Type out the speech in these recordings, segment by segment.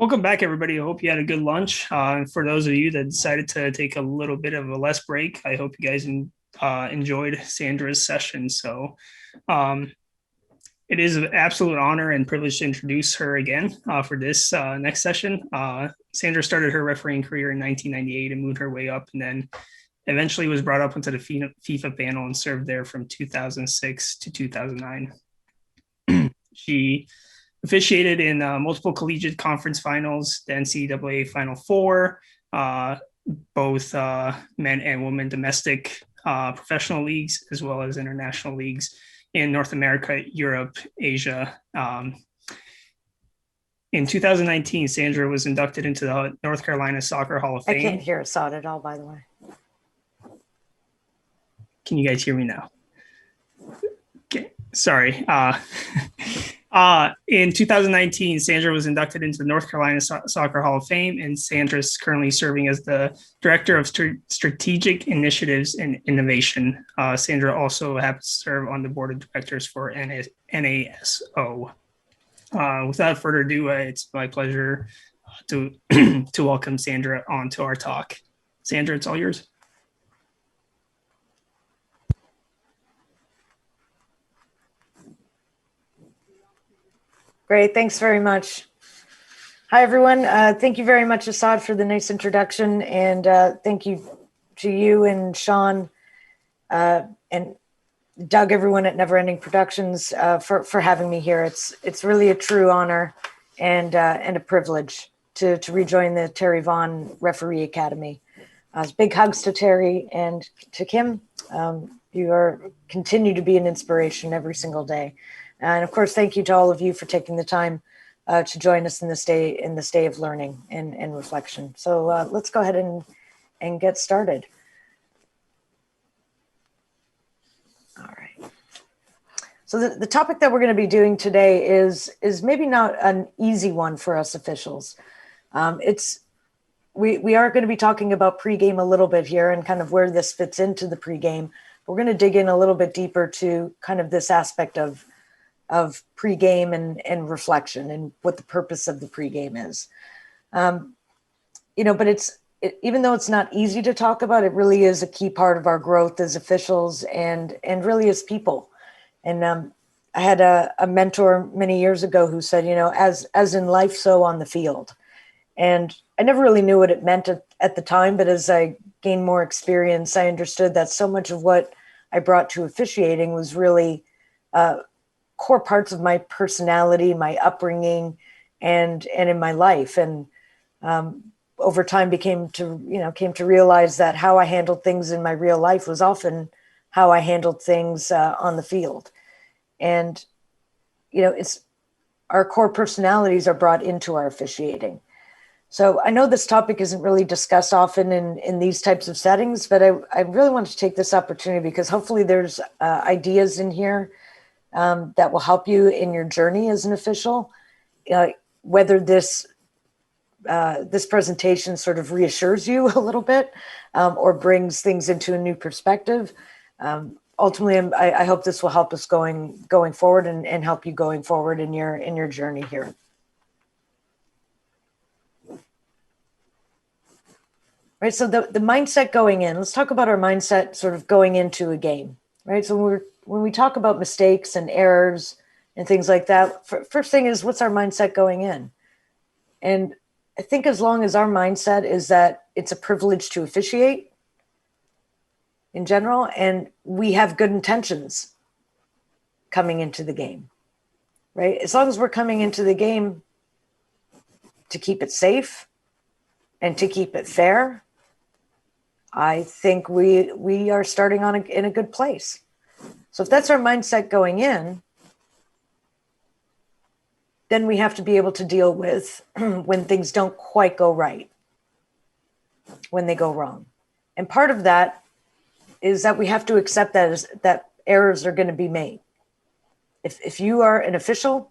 Welcome back, everybody. I hope you had a good lunch. For those of you that decided to take a little bit of a less break, I hope you guys enjoyed Sandra's session. Um, it is an absolute honor and privilege to introduce her again for this next session. Sandra started her refereeing career in 1998 and moved her way up, and then eventually was brought up into the FIFA panel and served there from 2006 to 2009. She officiated in multiple collegiate conference finals, the NCAA Final Four, both men and women domestic professional leagues, as well as international leagues in North America, Europe, Asia. In 2019, Sandra was inducted into the North Carolina Soccer Hall of Fame. I can't hear Assad at all, by the way. Can you guys hear me now? Okay, sorry. In 2019, Sandra was inducted into the North Carolina Soccer Hall of Fame, and Sandra is currently serving as the Director of Strategic Initiatives and Innovation. Sandra also happens to serve on the Board of Directors for NASO. Without further ado, it's my pleasure to welcome Sandra onto our talk. Sandra, it's all yours. Great, thanks very much. Hi, everyone. Thank you very much, Assad, for the nice introduction. And thank you to you and Sean and Doug, everyone at Never Ending Productions for having me here. It's really a true honor and a privilege to rejoin the Terry Vaughn Referee Academy. Big hugs to Terry and to Kim. You continue to be an inspiration every single day. And of course, thank you to all of you for taking the time to join us in this day of learning and reflection. So let's go ahead and get started. All right. So the topic that we're going to be doing today is maybe not an easy one for us officials. We are going to be talking about pregame a little bit here and kind of where this fits into the pregame. We're going to dig in a little bit deeper to kind of this aspect of pregame and reflection and what the purpose of the pregame is. But even though it's not easy to talk about, it really is a key part of our growth as officials and really as people. And I had a mentor many years ago who said, as in life, so on the field. And I never really knew what it meant at the time, but as I gained more experience, I understood that so much of what I brought to officiating was really core parts of my personality, my upbringing, and in my life. And over time came to realize that how I handled things in my real life was often how I handled things on the field. And, it's our core personalities are brought into our officiating. So I know this topic isn't really discussed often in these types of settings, but I really want to take this opportunity because hopefully there's ideas in here that will help you in your journey as an official. Whether this presentation sort of reassures you a little bit or brings things into a new perspective. Ultimately, I hope this will help us going forward and help you going forward in your journey here. Right. So the mindset going in, let's talk about our mindset sort of going into a game. Right. So when we talk about mistakes and errors and things like that, first thing is, what's our mindset going in? And I think as long as our mindset is that it's a privilege to officiate in general, and we have good intentions coming into the game, right? As long as we're coming into the game to keep it safe and to keep it fair, I think we are starting in a good place. So if that's our mindset going in, then we have to be able to deal with when things don't quite go right, when they go wrong. And part of that is that we have to accept that errors are going to be made. If you are an official,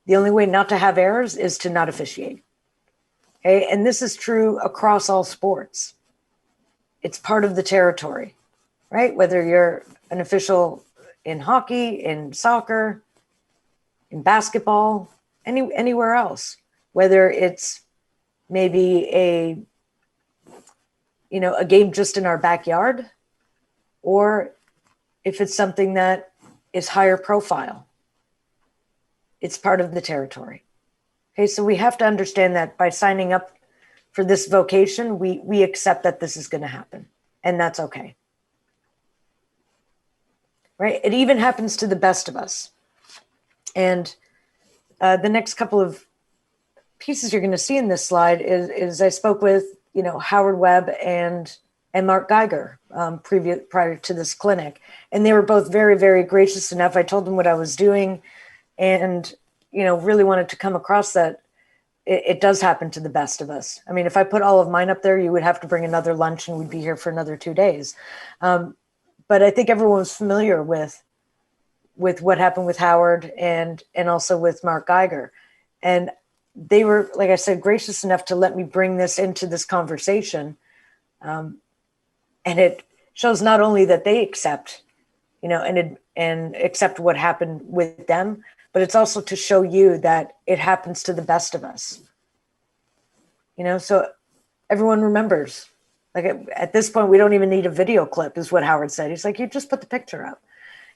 the only way not to have errors is to not officiate. Okay? And this is true across all sports. It's part of the territory, right? Whether you're an official in hockey, in soccer, in basketball, anywhere else. whether it's maybe a game just in our backyard, or if it's something that is higher profile. It's part of the territory. Okay, so we have to understand that by signing up for this vocation, we accept that this is going to happen, and that's okay. Right? It even happens to the best of us. And the next couple of pieces you're going to see in this slide is I spoke with Howard Webb and Mark Geiger prior to this clinic, and they were both very, very gracious enough. I told them what I was doing, and really wanted to come across that it does happen to the best of us. I mean, if I put all of mine up there, you would have to bring another lunch, and we'd be here for another 2 days. But I think everyone's familiar with what happened with Howard and also with Mark Geiger, and they were, like I said, gracious enough to let me bring this into this conversation. And it shows not only that they accept, and accept what happened with them, but it's also to show you that it happens to the best of us. So everyone remembers. Like at this point, we don't even need a video clip, is what Howard said. He's like, you just put the picture up.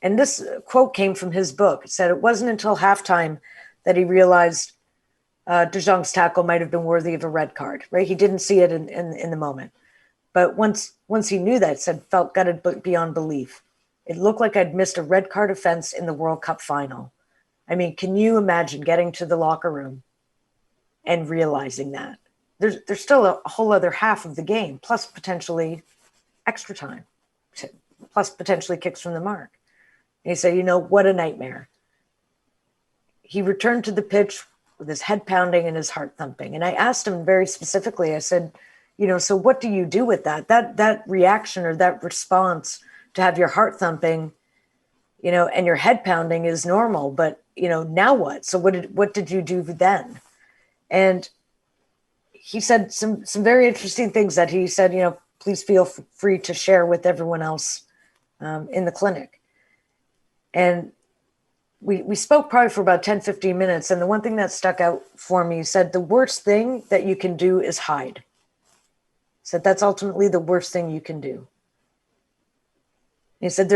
And this quote came from his book. It said it wasn't until halftime that he realized De Jong's tackle might have been worthy of a red card, right? He didn't see it in the moment. But once he knew that, said, felt gutted beyond belief. It looked like I'd missed a red card offense in the World Cup final. I mean, can you imagine getting to the locker room and realizing that? There's still a whole other half of the game, plus potentially extra time, plus potentially kicks from the mark. And he said, what a nightmare. He returned to the pitch with his head pounding and his heart thumping. And I asked him very specifically, I said, so what do you do with that? That reaction or that response to have your heart thumping, and your head pounding is normal, but, now what? So what did you do then? And he said some very interesting things that he said, please feel free to share with everyone else in the clinic. And we spoke probably for about 10, 15 minutes. And the one thing that stuck out for me, he said, the worst thing that you can do is hide. He said, that's ultimately the worst thing you can do. He said,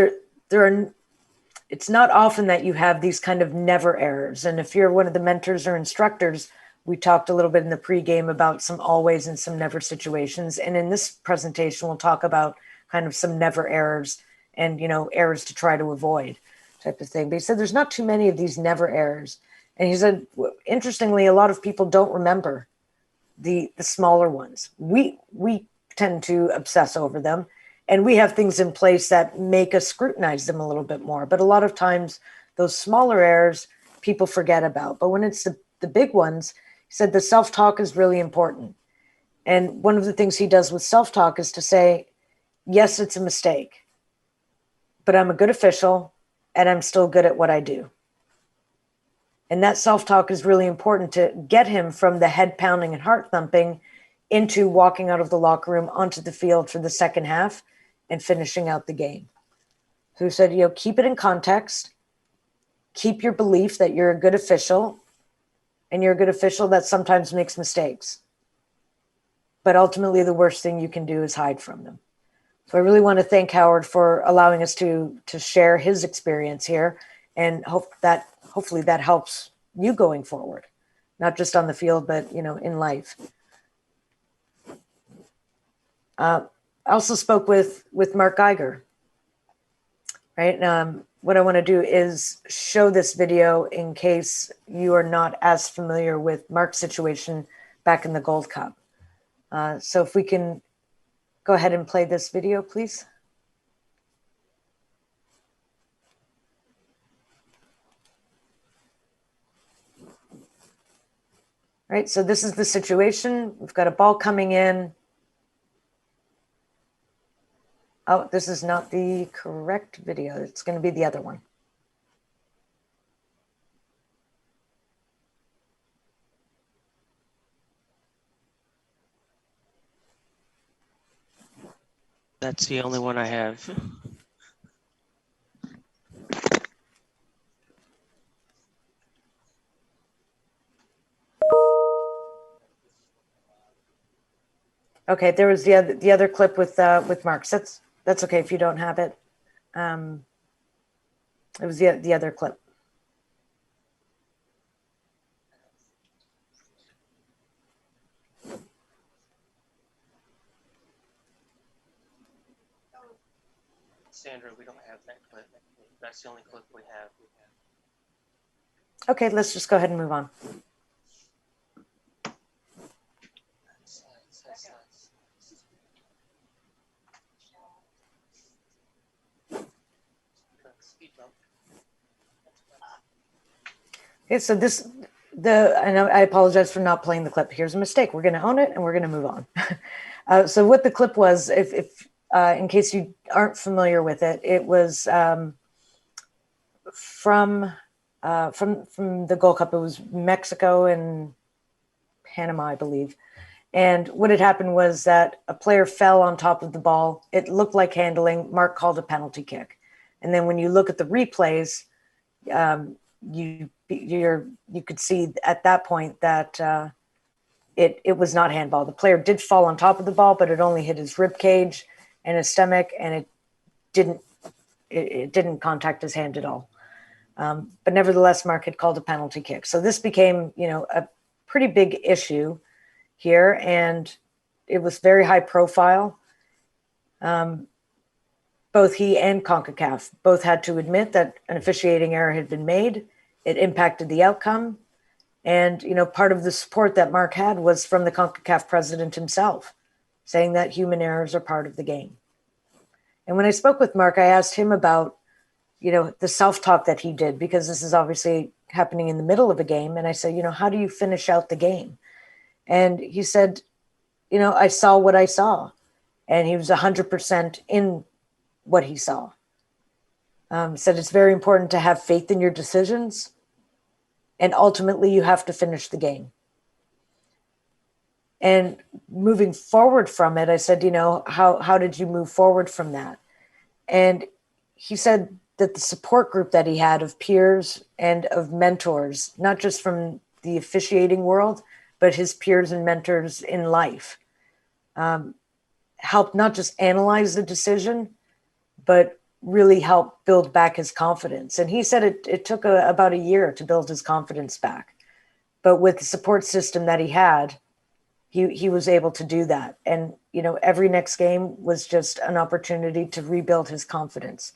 it's not often that you have these kind of never errors. And if you're one of the mentors or instructors, we talked a little bit in the pregame about some always and some never situations. And in this presentation, we'll talk about kind of some never errors and, errors to try to avoid type of thing. But he said, there's not too many of these never errors. And he said, interestingly, a lot of people don't remember the smaller ones. We tend to obsess over them, and we have things in place that make us scrutinize them a little bit more. But a lot of times those smaller errors people forget about. But when it's the big ones, he said the self-talk is really important. And one of the things he does with self-talk is to say, yes, it's a mistake, but I'm a good official and I'm still good at what I do. And that self-talk is really important to get him from the head pounding and heart thumping into walking out of the locker room onto the field for the second half and finishing out the game. So he said, keep it in context, keep your belief that you're a good official, and you're a good official that sometimes makes mistakes. But ultimately, the worst thing you can do is hide from them. So I really want to thank Howard for allowing us to share his experience here, and hopefully that helps you going forward, not just on the field, but in life. I also spoke with Mark Geiger, right? What I want to do is show this video in case you are not as familiar with Mark's situation back in the Gold Cup. So if we can go ahead and play this video, please. All right, so this is the situation. We've got a ball coming in. Oh, this is not the correct video. It's going to be the other one. That's the only one I have. Okay, there was the other clip with Marks. That's okay if you don't have it. It was the other clip. Sandra, we don't have that clip. That's the only clip we have. Okay, let's just go ahead and move on. Okay, so I know I apologize for not playing the clip. Here's a mistake. We're going to own it and we're going to move on. So what the clip was, if in case you aren't familiar with it, it was from the Gold Cup. It was Mexico and Panama, I believe. And what had happened was that a player fell on top of the ball. It looked like handling. Mark called a penalty kick. And then when you look at the replays, you could see at that point that it was not handball. The player did fall on top of the ball, but it only hit his rib cage and his stomach, and it didn't contact his hand at all. But nevertheless, Mark had called a penalty kick. So this became, a pretty big issue here, and it was very high profile. Both he and CONCACAF both had to admit that an officiating error had been made. It impacted the outcome. And, part of the support that Mark had was from the CONCACAF president himself, saying that human errors are part of the game. And when I spoke with Mark, I asked him about, the self-talk that he did, because this is obviously happening in the middle of a game. And I said, how do you finish out the game? And he said, I saw what I saw. And he was 100% in what he saw. Said it's very important to have faith in your decisions. And ultimately, you have to finish the game. And moving forward from it, I said, how did you move forward from that? And he said that the support group that he had of peers and of mentors, not just from the officiating world, but his peers and mentors in life, helped not just analyze the decision, but really help build back his confidence. And he said it took about a year to build his confidence back. But with the support system that he had, he was able to do that. And, every next game was just an opportunity to rebuild his confidence.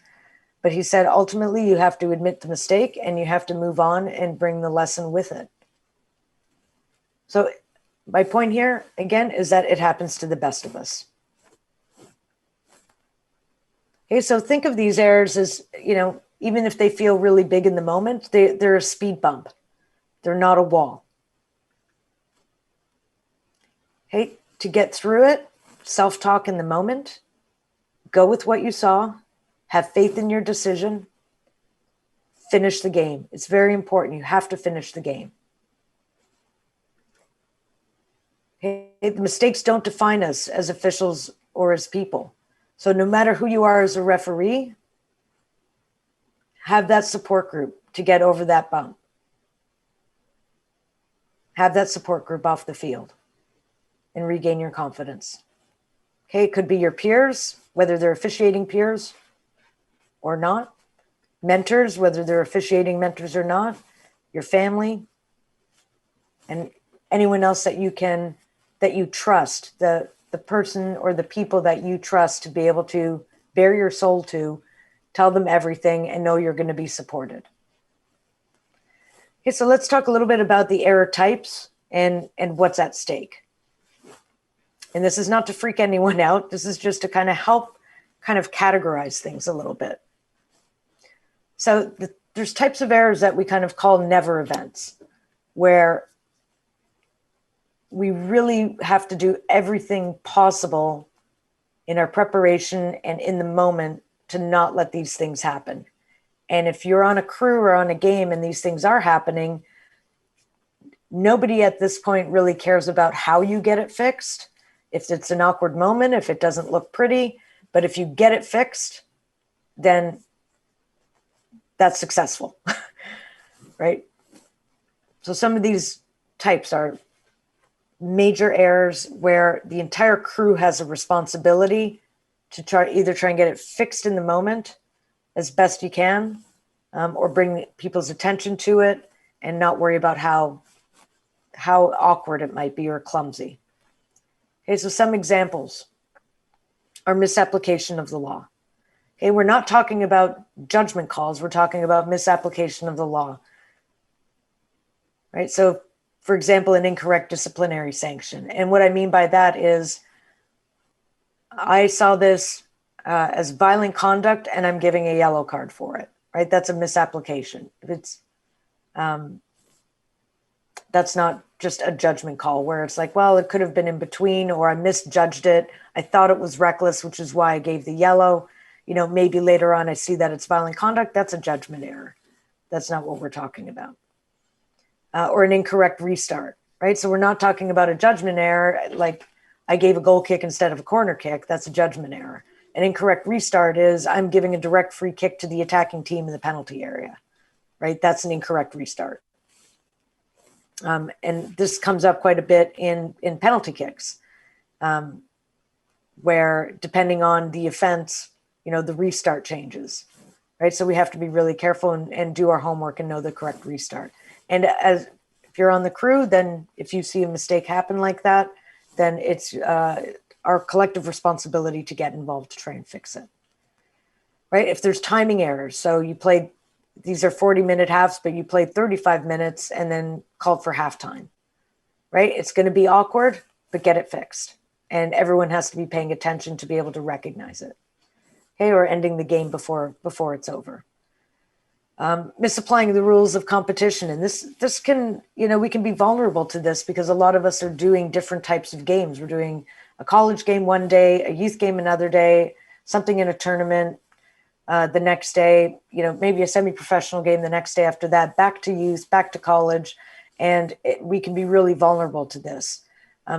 But he said, ultimately, you have to admit the mistake and you have to move on and bring the lesson with it. So my point here, again, is that it happens to the best of us. Okay, so think of these errors as, even if they feel really big in the moment, they're a speed bump. They're not a wall. Okay, to get through it, self-talk in the moment, go with what you saw, have faith in your decision, finish the game. It's very important. You have to finish the game. Okay, the mistakes don't define us as officials or as people. So no matter who you are as a referee, have that support group to get over that bump. Have that support group off the field and regain your confidence. Okay, it could be your peers, whether they're officiating peers or not. Mentors, whether they're officiating mentors or not. Your family, and anyone else that you trust, the person or the people that you trust to be able to bare your soul to, tell them everything and know you're going to be supported. Okay, so let's talk a little bit about the error types and what's at stake. And this is not to freak anyone out. This is just to kind of help categorize things a little bit. So there's types of errors that we kind of call never events, where we really have to do everything possible in our preparation and in the moment to not let these things happen. And if you're on a crew or on a game and these things are happening, nobody at this point really cares about how you get it fixed. If it's an awkward moment, if it doesn't look pretty, but if you get it fixed, then that's successful, right? So some of these types are major errors where the entire crew has a responsibility to try and get it fixed in the moment as best you can, or bring people's attention to it and not worry about how awkward it might be or clumsy. Okay, so some examples are misapplication of the law. Okay, we're not talking about judgment calls, we're talking about misapplication of the law. Right, so for example, an incorrect disciplinary sanction. And what I mean by that is I saw this as violent conduct and I'm giving a yellow card for it, right? That's a misapplication. If it's, that's not just a judgment call where it's like, well, it could have been in between, or I misjudged it. I thought it was reckless, which is why I gave the yellow. You know, maybe later on I see that it's violent conduct. That's a judgment error. That's not what we're talking about. Or an incorrect restart, right? So we're not talking about a judgment error, like I gave a goal kick instead of a corner kick. That's a judgment error. An incorrect restart is I'm giving a direct free kick to the attacking team in the penalty area, right? That's an incorrect restart. And this comes up quite a bit in penalty kicks, where depending on the offense, you know, the restart changes, right? So we have to be really careful and do our homework and know the correct restart. And as if you're on the crew, then if you see a mistake happen like that, then it's our collective responsibility to get involved to try and fix it, right? If there's timing errors, so you played, these are 40-minute halves, but you played 35 minutes and then called for halftime, right? It's going to be awkward, but get it fixed. And everyone has to be paying attention to be able to recognize it, okay? Or ending the game before it's over. Misapplying the rules of competition. And this can, you know, we can be vulnerable to this because a lot of us are doing different types of games. We're doing a college game one day, a youth game another day, something in a tournament the next day, you know, maybe a semi-professional game the next day after that, back to youth, back to college. And we can be really vulnerable to this,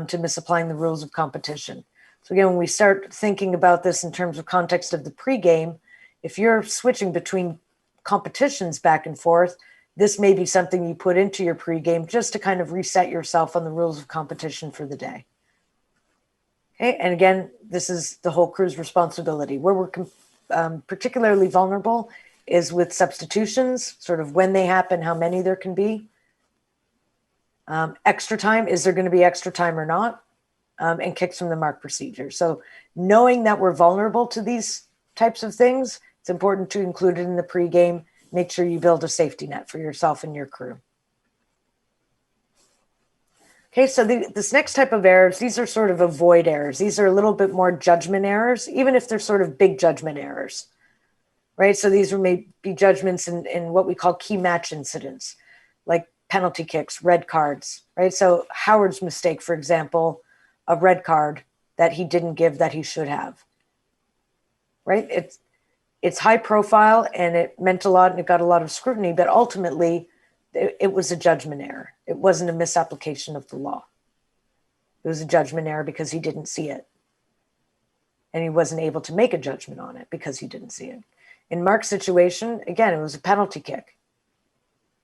to misapplying the rules of competition. So again, when we start thinking about this in terms of context of the pregame, if you're switching between competitions back and forth, this may be something you put into your pregame just to kind of reset yourself on the rules of competition for the day. Okay, and again, this is the whole crew's responsibility. Where we're particularly vulnerable is with substitutions, sort of when they happen, how many there can be. Extra time, is there going to be extra time or not? And kicks from the mark procedure. So knowing that we're vulnerable to these types of things, it's important to include it in the pregame. Make sure you build a safety net for yourself and your crew. Okay, so this next type of errors, these are sort of avoid errors. These are a little bit more judgment errors, even if they're sort of big judgment errors, right? So these may be judgments in what we call key match incidents, like penalty kicks, red cards, right? So Howard's mistake, for example, a red card that he didn't give that he should have, right? It's high profile and it meant a lot and it got a lot of scrutiny, but ultimately it was a judgment error. It wasn't a misapplication of the law. It was a judgment error because he didn't see it. And he wasn't able to make a judgment on it because he didn't see it. In Mark's situation, again, it was a penalty kick.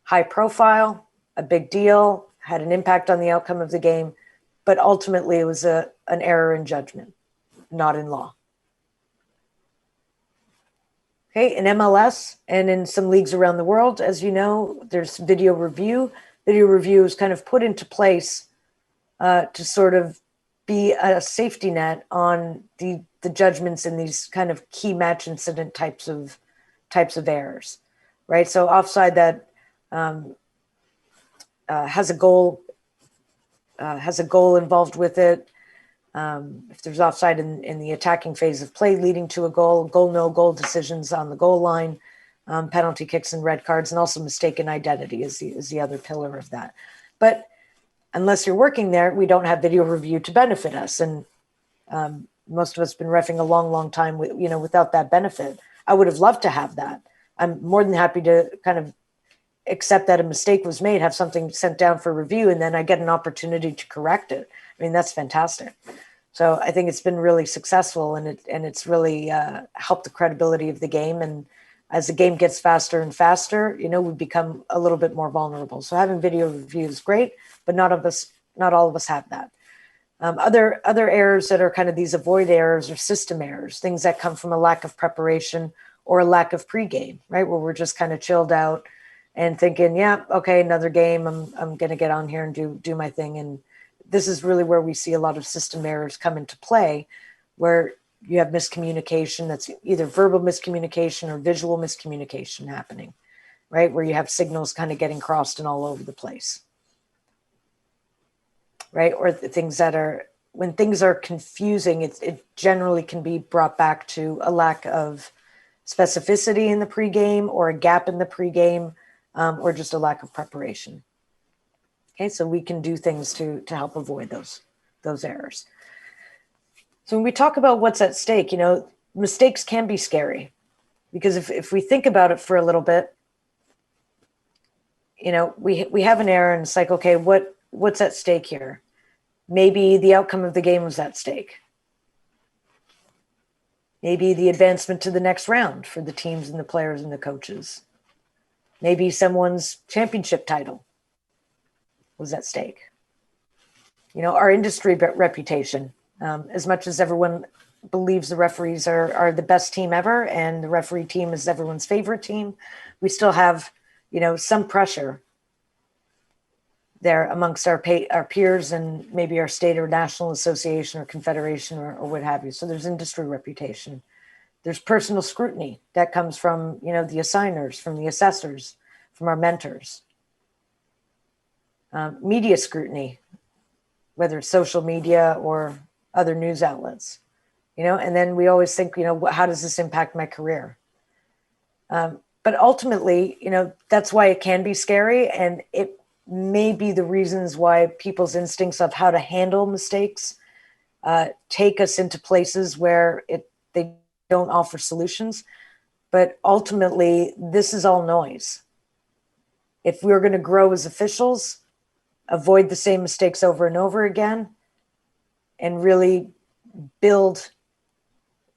High profile, a big deal, had an impact on the outcome of the game, but ultimately it was an error in judgment, not in law. Okay, in MLS and in some leagues around the world, as you know, there's video review. Video review is kind of put into place to sort of be a safety net on the judgments in these kind of key match incident types of errors, right? So offside that has a goal involved with it. If there's offside in the attacking phase of play leading to a goal, no goal decisions on the goal line, penalty kicks and red cards, and also mistaken identity is the other pillar of that. But unless you're working there, we don't have video review to benefit us. And most of us have been reffing a long, long time without that benefit. I would have loved to have that. I'm more than happy to kind of accept that a mistake was made, have something sent down for review, and then I get an opportunity to correct it. I mean, that's fantastic. So I think it's been really successful, and it's really helped the credibility of the game. And as the game gets faster and faster, we become a little bit more vulnerable. So having video review is great, but not not all of us have that. Other errors that are kind of these avoid errors are system errors, things that come from a lack of preparation or a lack of pregame, right? Where we're just kind of chilled out and thinking, yeah, okay, another game. I'm going to get on here and do my thing. And this is really where we see a lot of system errors come into play, where you have miscommunication. That's either verbal miscommunication or visual miscommunication happening, right? Where you have signals kind of getting crossed and all over the place. Right? Or the things that are, when things are confusing, it generally can be brought back to a lack of specificity in the pregame or a gap in the pregame, or just a lack of preparation. Okay, so we can do things to help avoid those errors. So when we talk about what's at stake, mistakes can be scary, because if we think about it for a little bit, we have an error and it's like, okay, what's at stake here? Maybe the outcome of the game was at stake. Maybe the advancement to the next round for the teams and the players and the coaches. Maybe someone's championship title was at stake. Our industry reputation, as much as everyone believes the referees are the best team ever and the referee team is everyone's favorite team, we still have, some pressure there amongst our peers and maybe our state or national association or confederation or what have you. So there's industry reputation. There's personal scrutiny that comes from, the assigners, from the assessors, from our mentors. Media scrutiny, whether it's social media or other news outlets, and then we always think, how does this impact my career? But ultimately, that's why it can be scary, and it may be the reasons why people's instincts of how to handle mistakes take us into places where they don't offer solutions. But ultimately, this is all noise. If we're going to grow as officials, avoid the same mistakes over and over again, and really build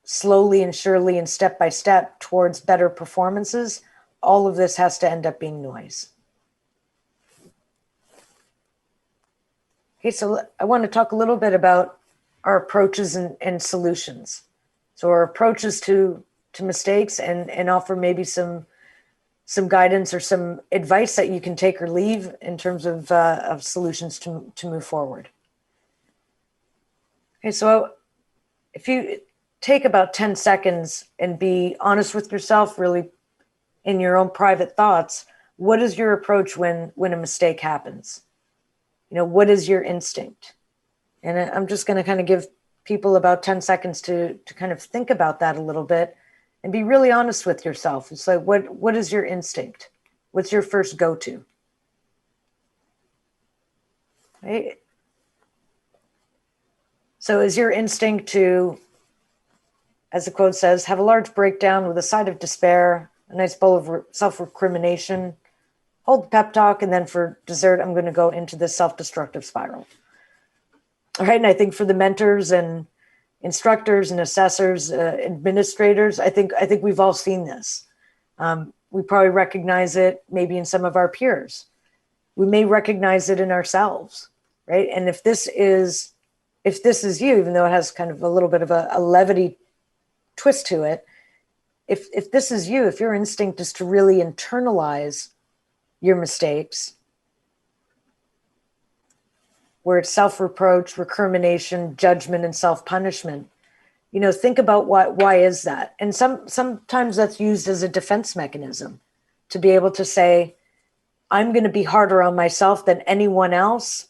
slowly and surely and step by step towards better performances, all of this has to end up being noise. Okay, so I want to talk a little bit about our approaches and solutions. So our approaches to mistakes and offer maybe some guidance or some advice that you can take or leave in terms of solutions to move forward. Okay, so if you take about 10 seconds and be honest with yourself, really in your own private thoughts, what is your approach when a mistake happens? What is your instinct? And I'm just going to kind of give people about 10 seconds to kind of think about that a little bit and be really honest with yourself. It's like, what is your instinct? What's your first go-to? Right? So is your instinct to, as the quote says, have a large breakdown with a side of despair, a nice bowl of self-recrimination, hold the pep talk, and then for dessert, I'm going to go into this self-destructive spiral. All right, and I think for the mentors and instructors and assessors, administrators, I think we've all seen this. We probably recognize it maybe in some of our peers. We may recognize it in ourselves, right? And if this is you, even though it has kind of a little bit of a levity twist to it, if this is you, if your instinct is to really internalize your mistakes, where it's self-reproach, recrimination, judgment, and self-punishment, think about why is that? And sometimes that's used as a defense mechanism to be able to say, I'm going to be harder on myself than anyone else,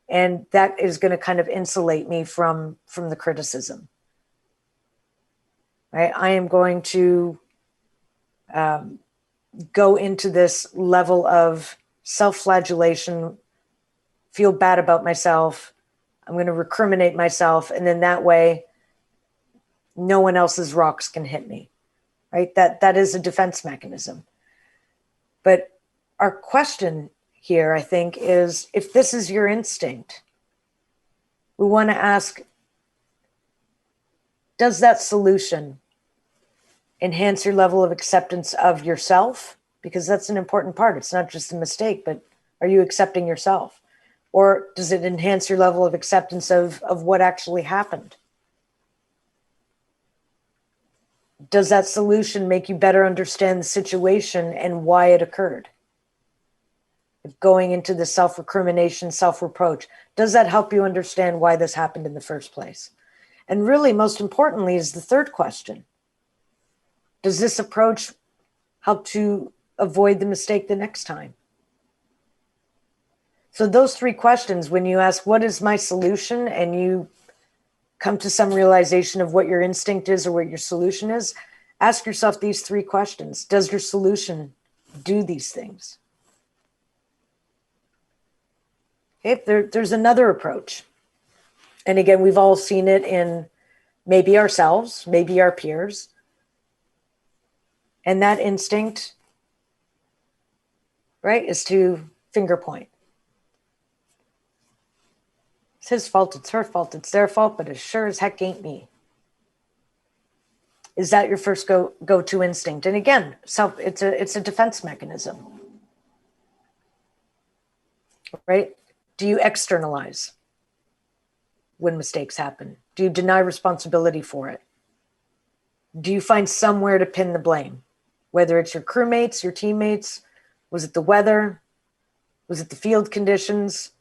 and that is going to kind of insulate me from the criticism. Right? I am going to go into this level of self-flagellation, feel bad about myself. I'm going to recriminate myself. And then that way, no one else's rocks can hit me, right? That is a defense mechanism. But our question here, I think, is if this is your instinct, we want to ask, does that solution enhance your level of acceptance of yourself? Because that's an important part. It's not just a mistake, but are you accepting yourself? Or does it enhance your level of acceptance of what actually happened? Does that solution make you better understand the situation and why it occurred? If going into the self-recrimination, self-reproach, does that help you understand why this happened in the first place? And really, most importantly, is the third question. Does this approach help to avoid the mistake the next time? So those three questions, when you ask, what is my solution? And you come to some realization of what your instinct is or what your solution is, ask yourself these three questions. Does your solution do these things? Okay, there's another approach. And again, we've all seen it in maybe ourselves, maybe our peers. And that instinct, right, is to finger point. It's his fault, it's her fault, it's their fault, but it sure as heck ain't me. Is that your first go-to instinct? And again, it's a defense mechanism, right? Do you externalize when mistakes happen? Do you deny responsibility for it? Do you find somewhere to pin the blame? Whether it's your crewmates, your teammates, was it the weather? Was it the field conditions?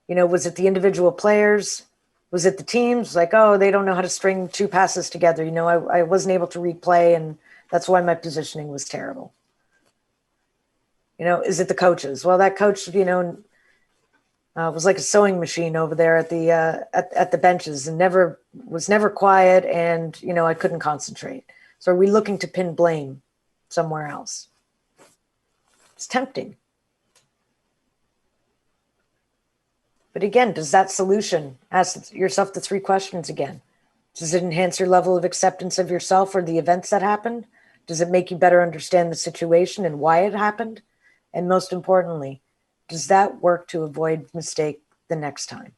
Was it the individual players? Was it the teams? Like, oh, they don't know how to string two passes together. I wasn't able to replay, and that's why my positioning was terrible. Is it the coaches? Well, that coach, was like a sewing machine over there at the benches, and was never quiet, and I couldn't concentrate. So are we looking to pin blame somewhere else? It's tempting. But again, does that solution, ask yourself the three questions again. Does it enhance your level of acceptance of yourself or the events that happened? Does it make you better understand the situation and why it happened? And most importantly, does that work to avoid mistake the next time?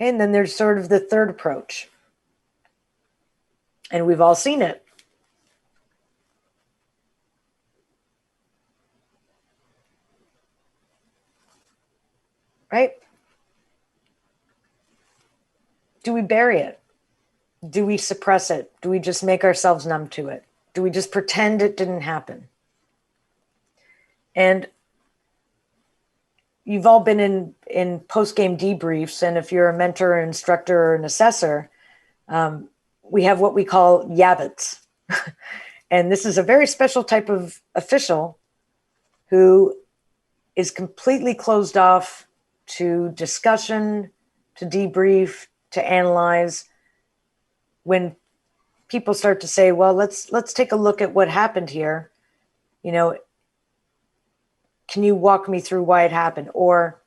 And then there's sort of the third approach. And we've all seen it. Right? Do we bury it? Do we suppress it? Do we just make ourselves numb to it? Do we just pretend it didn't happen? And you've all been in post-game debriefs, and if you're a mentor, an instructor, or an assessor, we have what we call yabbits. And this is a very special type of official who is completely closed off to discussion, to debrief, to analyze. When people start to say, well, let's take a look at what happened here. Can you walk me through why it happened? Or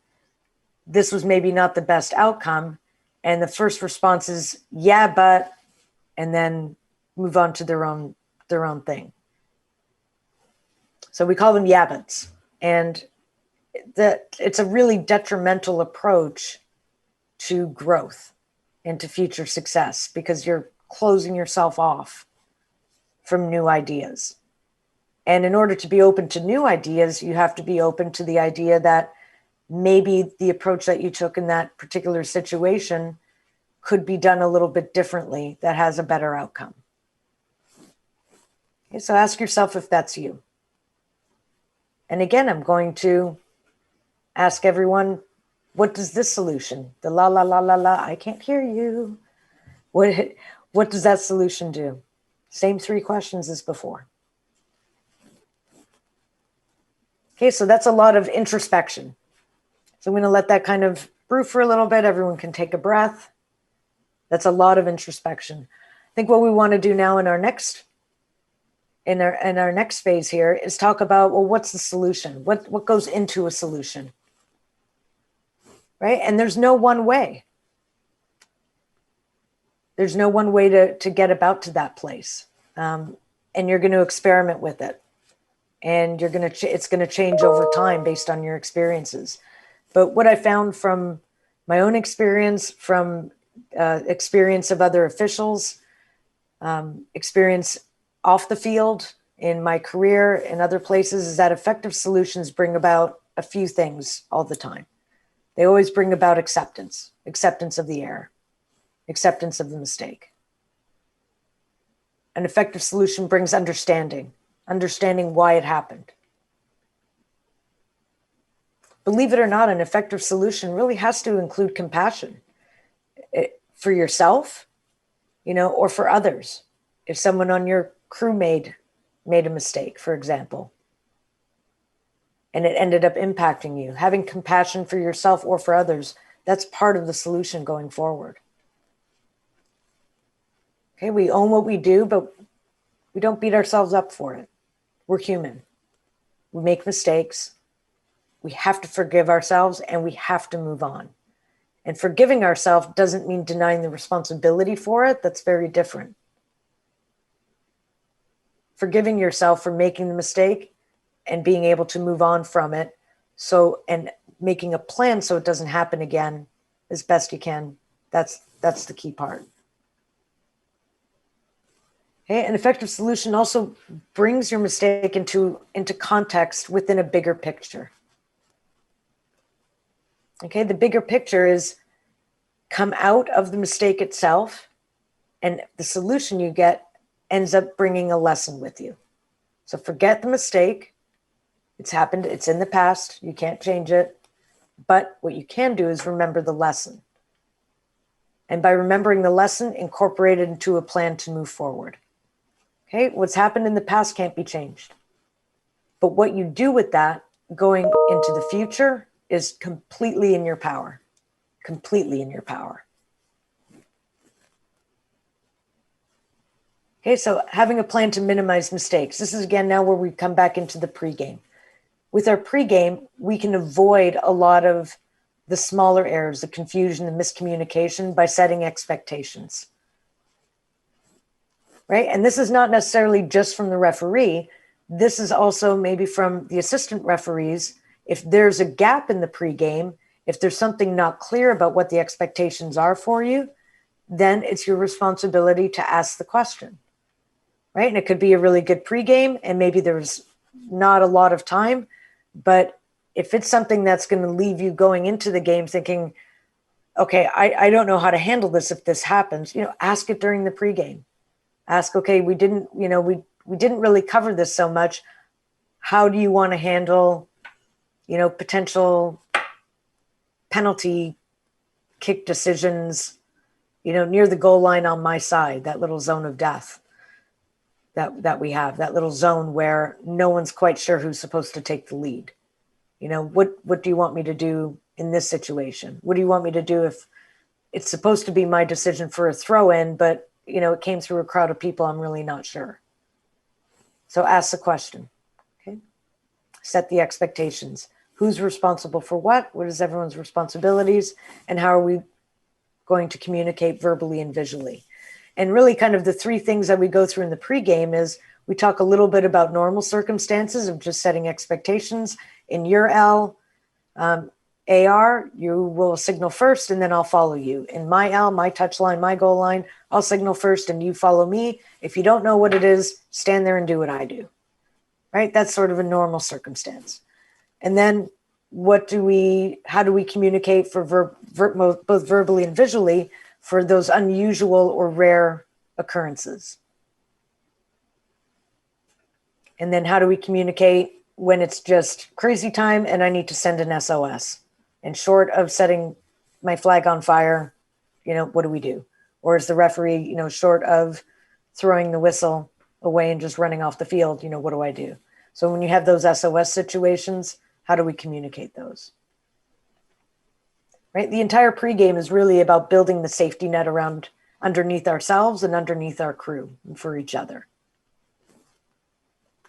this was maybe not the best outcome. And the first response is, yeah, but, and then move on to their own thing. So we call them yabbits. And it's a really detrimental approach to growth and to future success, because you're closing yourself off from new ideas. And in order to be open to new ideas, you have to be open to the idea that maybe the approach that you took in that particular situation could be done a little bit differently that has a better outcome. Okay, so ask yourself if that's you. And again, I'm going to ask everyone, what does this solution, the la, la, la, la, la, I can't hear you. What does that solution do? Same three questions as before. Okay, so that's a lot of introspection. So I'm going to let that kind of brew for a little bit. Everyone can take a breath. That's a lot of introspection. I think what we want to do now in our next phase here is talk about, well, what's the solution? What goes into a solution? Right? And there's no one way. There's no one way to get about to that place. And you're going to experiment with it. And it's going to change over time based on your experiences. But what I found from my own experience, from experience of other officials, experience off the field in my career and other places is that effective solutions bring about a few things all the time. They always bring about acceptance of the error, acceptance of the mistake. An effective solution brings understanding why it happened. Believe it or not, an effective solution really has to include compassion for yourself, or for others. If someone on your crew made a mistake, for example, and it ended up impacting you, having compassion for yourself or for others, that's part of the solution going forward. Okay, we own what we do, but we don't beat ourselves up for it. We're human. We make mistakes. We have to forgive ourselves and we have to move on. And forgiving ourselves doesn't mean denying the responsibility for it. That's very different. Forgiving yourself for making the mistake and being able to move on from it. And making a plan so it doesn't happen again as best you can. That's the key part. Okay, an effective solution also brings your mistake into context within a bigger picture. Okay, the bigger picture is come out of the mistake itself, and the solution you get ends up bringing a lesson with you. So forget the mistake. It's happened. It's in the past. You can't change it. But what you can do is remember the lesson. And by remembering the lesson, incorporate it into a plan to move forward. Okay, what's happened in the past can't be changed. But what you do with that going into the future is completely in your power. Completely in your power. Okay, so having a plan to minimize mistakes. This is again now where we come back into the pregame. With our pregame, we can avoid a lot of the smaller errors, the confusion, the miscommunication by setting expectations. Right? And this is not necessarily just from the referee. This is also maybe from the assistant referees. If there's a gap in the pregame, if there's something not clear about what the expectations are for you, then it's your responsibility to ask the question. Right? And it could be a really good pregame and maybe there's not a lot of time, but if it's something that's going to leave you going into the game thinking, okay, I don't know how to handle this if this happens, ask it during the pregame. Ask, okay, we didn't really cover this so much. How do you want to handle, potential penalty kick decisions, near the goal line on my side, that little zone of death that we have, that little zone where no one's quite sure who's supposed to take the lead. What do you want me to do in this situation? What do you want me to do if it's supposed to be my decision for a throw in, but it came through a crowd of people, I'm really not sure. So ask the question, okay? Set the expectations. Who's responsible for what? What is everyone's responsibilities? And how are we going to communicate verbally and visually? And really kind of the three things that we go through in the pregame is we talk a little bit about normal circumstances of just setting expectations. In your L, AR, you will signal first and then I'll follow you. In my L, my touch line, my goal line, I'll signal first and you follow me. If you don't know what it is, stand there and do what I do. Right? That's sort of a normal circumstance. And then how do we communicate for both verbally and visually for those unusual or rare occurrences? And then how do we communicate when it's just crazy time and I need to send an SOS? And short of setting my flag on fire, what do we do? Or is the referee, short of throwing the whistle away and just running off the field, what do I do? So when you have those SOS situations, how do we communicate those? Right? The entire pregame is really about building the safety net underneath ourselves and underneath our crew and for each other.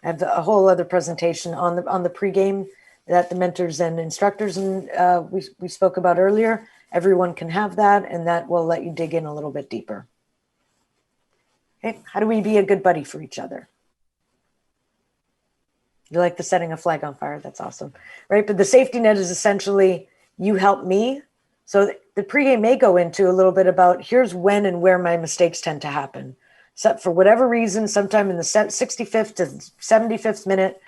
I have a whole other presentation on the pregame that the mentors and instructors we spoke about earlier. Everyone can have that, and that will let you dig in a little bit deeper. Okay, how do we be a good buddy for each other? You like the setting a flag on fire? That's awesome, right? But the safety net is essentially you help me. So the pregame may go into a little bit about here's when and where my mistakes tend to happen. So for whatever reason, sometime in the 65th to 75th minute,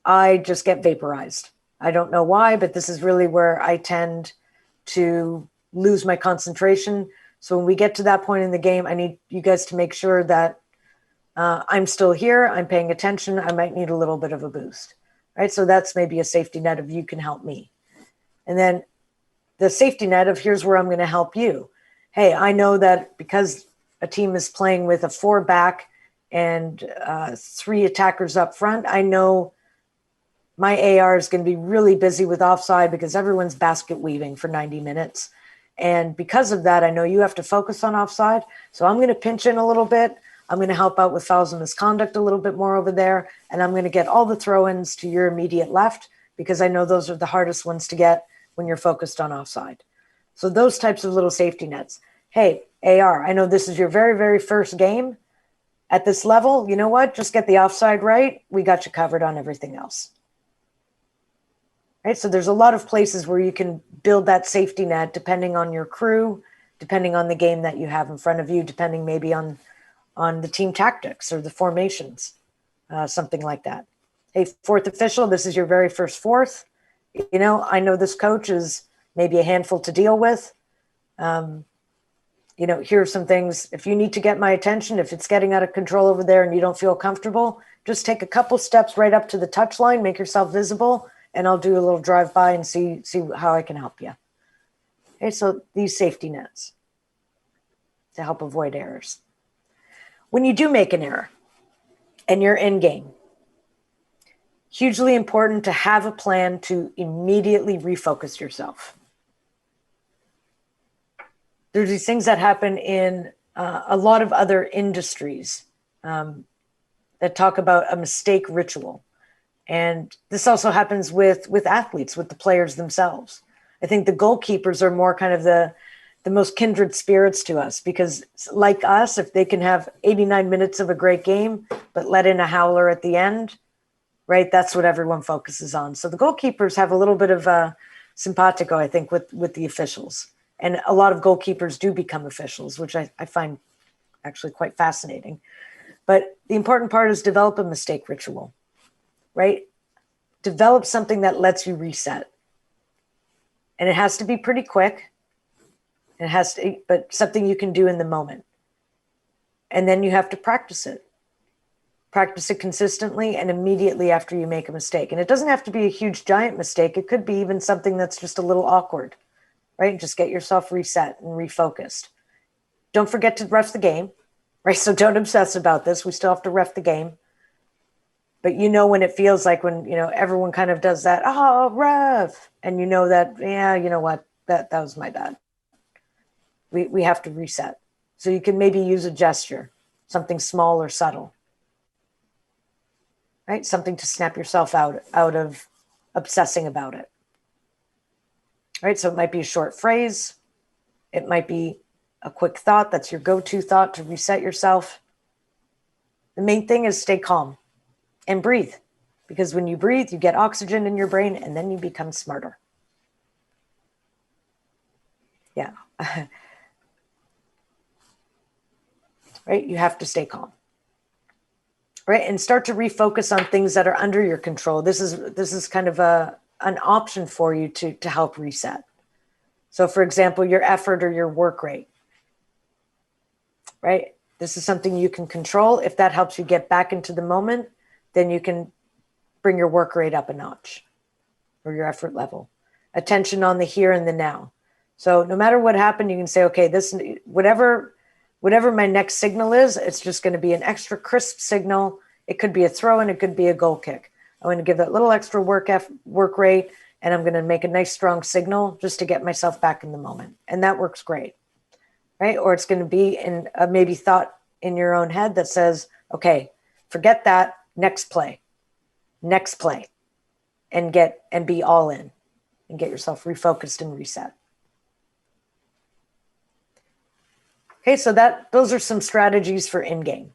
I just get vaporized. I don't know why, but this is really where I tend to lose my concentration. So when we get to that point in the game, I need you guys to make sure that I'm still here, I'm paying attention, I might need a little bit of a boost, right? So that's maybe a safety net of you can help me. And then the safety net of here's where I'm going to help you. Hey, I know that because a team is playing with a 4 back and 3 attackers up front, I know my AR is going to be really busy with offside because everyone's basket weaving for 90 minutes. And because of that, I know you have to focus on offside. So I'm going to pinch in a little bit. I'm going to help out with fouls and misconduct a little bit more over there. And I'm going to get all the throw-ins to your immediate left because I know those are the hardest ones to get when you're focused on offside. So those types of little safety nets. Hey, AR, I know this is your very, very first game at this level. You know what? Just get the offside right. We got you covered on everything else. Right? So there's a lot of places where you can build that safety net depending on your crew, depending on the game that you have in front of you, depending maybe on the team tactics or the formations, something like that. Hey, fourth official, this is your very first fourth. You know, I know this coach is maybe a handful to deal with. You know, here are some things. If you need to get my attention, if it's getting out of control over there and you don't feel comfortable, just take a couple steps right up to the touch line, make yourself visible, and I'll do a little drive by and see how I can help you. Okay, so these safety nets to help avoid errors. When you do make an error and you're in game, hugely important to have a plan to immediately refocus yourself. There's these things that happen in a lot of other industries that talk about a mistake ritual. And this also happens with athletes, with the players themselves. I think the goalkeepers are more kind of the most kindred spirits to us because like us, if they can have 89 minutes of a great game, but let in a howler at the end, right? That's what everyone focuses on. So the goalkeepers have a little bit of simpatico, I think, with the officials. And a lot of goalkeepers do become officials, which I find actually quite fascinating. But the important part is develop a mistake ritual, right? Develop something that lets you reset. And it has to be pretty quick. It has to, but something you can do in the moment. And then you have to practice it. Practice it consistently and immediately after you make a mistake. And it doesn't have to be a huge, giant mistake. It could be even something that's just a little awkward, right? Just get yourself reset and refocused. Don't forget to ref the game, right? So don't obsess about this. We still have to ref the game. But you know when it feels like when, you know, everyone kind of does that, oh, ref. And you know that, yeah, you know what, that was my bad. We have to reset. So you can maybe use a gesture, something small or subtle, right? Something to snap yourself out of obsessing about it, right? So it might be a short phrase. It might be a quick thought. That's your go-to thought to reset yourself. The main thing is stay calm and breathe, because when you breathe, you get oxygen in your brain and then you become smarter. Yeah. Right? You have to stay calm. Right? And start to refocus on things that are under your control. This is kind of an option for you to help reset. So for example, your effort or your work rate. Right? This is something you can control. If that helps you get back into the moment, then you can bring your work rate up a notch or your effort level. Attention on the here and the now. So no matter what happened, you can say, okay, this, whatever my next signal is, it's just going to be an extra crisp signal. It could be a throw and it could be a goal kick. I'm going to give that little extra work rate, and I'm going to make a nice strong signal just to get myself back in the moment. And that works great, right? Or it's going to be in a maybe thought in your own head that says, okay, forget that, next play, and be all in and get yourself refocused and reset. Okay, so those are some strategies for in-game.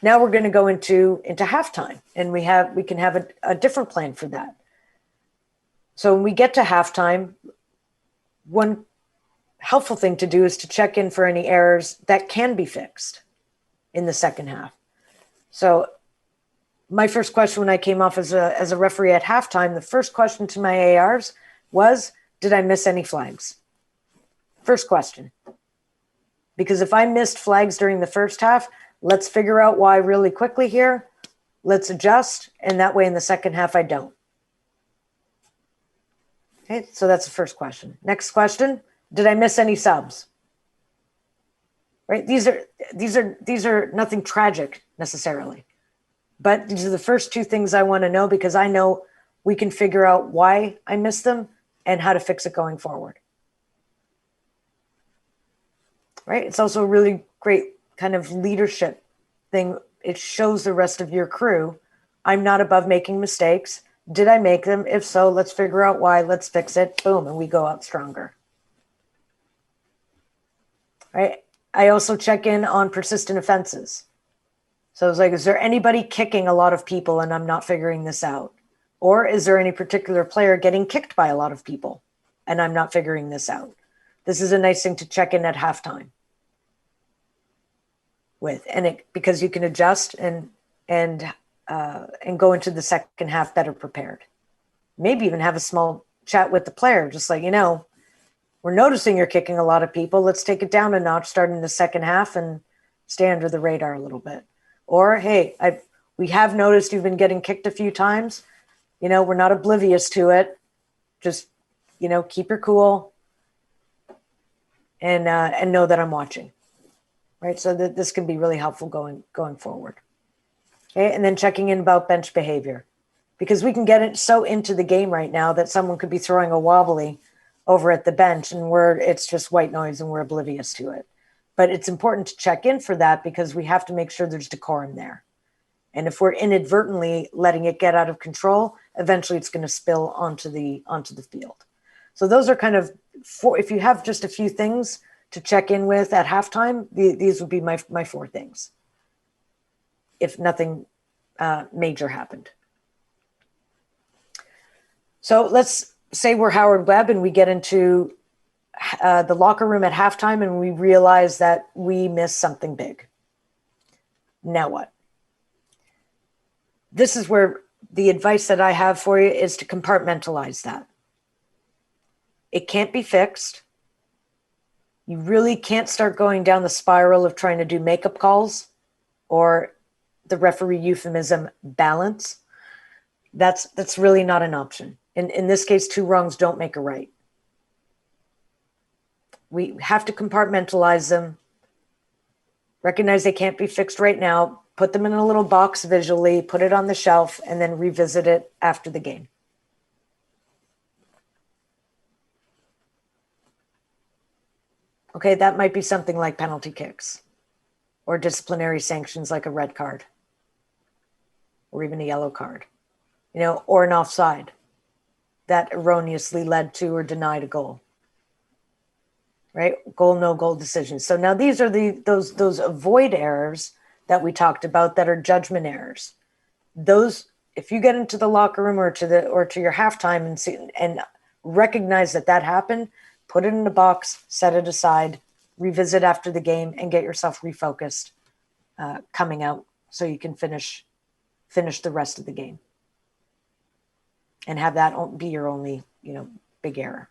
Now we're going to go into halftime, and we can have a different plan for that. So when we get to halftime, one helpful thing to do is to check in for any errors that can be fixed. in the second half. So my first question when I came off as a referee at halftime, the first question to my ARs was, did I miss any flags? First question. Because if I missed flags during the first half, let's figure out why really quickly here. Let's adjust. And that way in the second half, I don't. Okay, so that's the first question. Next question, did I miss any subs? Right? These are nothing tragic necessarily. But these are the first two things I want to know because I know we can figure out why I missed them and how to fix it going forward. Right? It's also a really great kind of leadership thing. It shows the rest of your crew, I'm not above making mistakes. Did I make them? If so, let's figure out why. Let's fix it. Boom. And we go out stronger. Right? I also check in on persistent offenses. So it's like, is there anybody kicking a lot of people and I'm not figuring this out? Or is there any particular player getting kicked by a lot of people and I'm not figuring this out? This is a nice thing to check in at halftime with, and because you can adjust and go into the second half better prepared. Maybe even have a small chat with the player, just like, we're noticing you're kicking a lot of people. Let's take it down a notch starting the second half and stay under the radar a little bit. Or, hey, we have noticed you've been getting kicked a few times. We're not oblivious to it. Just, keep your cool and know that I'm watching. Right. So that this can be really helpful going forward. Okay. And then checking in about bench behavior, because we can get it so into the game right now that someone could be throwing a wobbly over at the bench and it's just white noise and we're oblivious to it. But it's important to check in for that because we have to make sure there's decorum there. And if we're inadvertently letting it get out of control, eventually it's going to spill onto the field. So those are kind of four. If you have just a few things to check in with at halftime, these would be my four things. If nothing major happened. So let's say we're Howard Webb and we get into the locker room at halftime and we realize that we missed something big. Now what? This is where the advice that I have for you is to compartmentalize that. It can't be fixed. You really can't start going down the spiral of trying to do makeup calls or the referee euphemism balance. That's really not an option. In this case, two wrongs don't make a right. We have to compartmentalize them, recognize they can't be fixed right now, put them in a little box visually, put it on the shelf, and then revisit it after the game. Okay, that might be something like penalty kicks or disciplinary sanctions like a red card or even a yellow card, or an offside that erroneously led to or denied a goal. Right? Goal, no goal decisions. So now these are those avoid errors that we talked about that are judgment errors. Those, if you get into the locker room or to your halftime and recognize that happened, put it in a box, set it aside, revisit after the game, and get yourself refocused coming out so you can finish the rest of the game and have that be your only big error.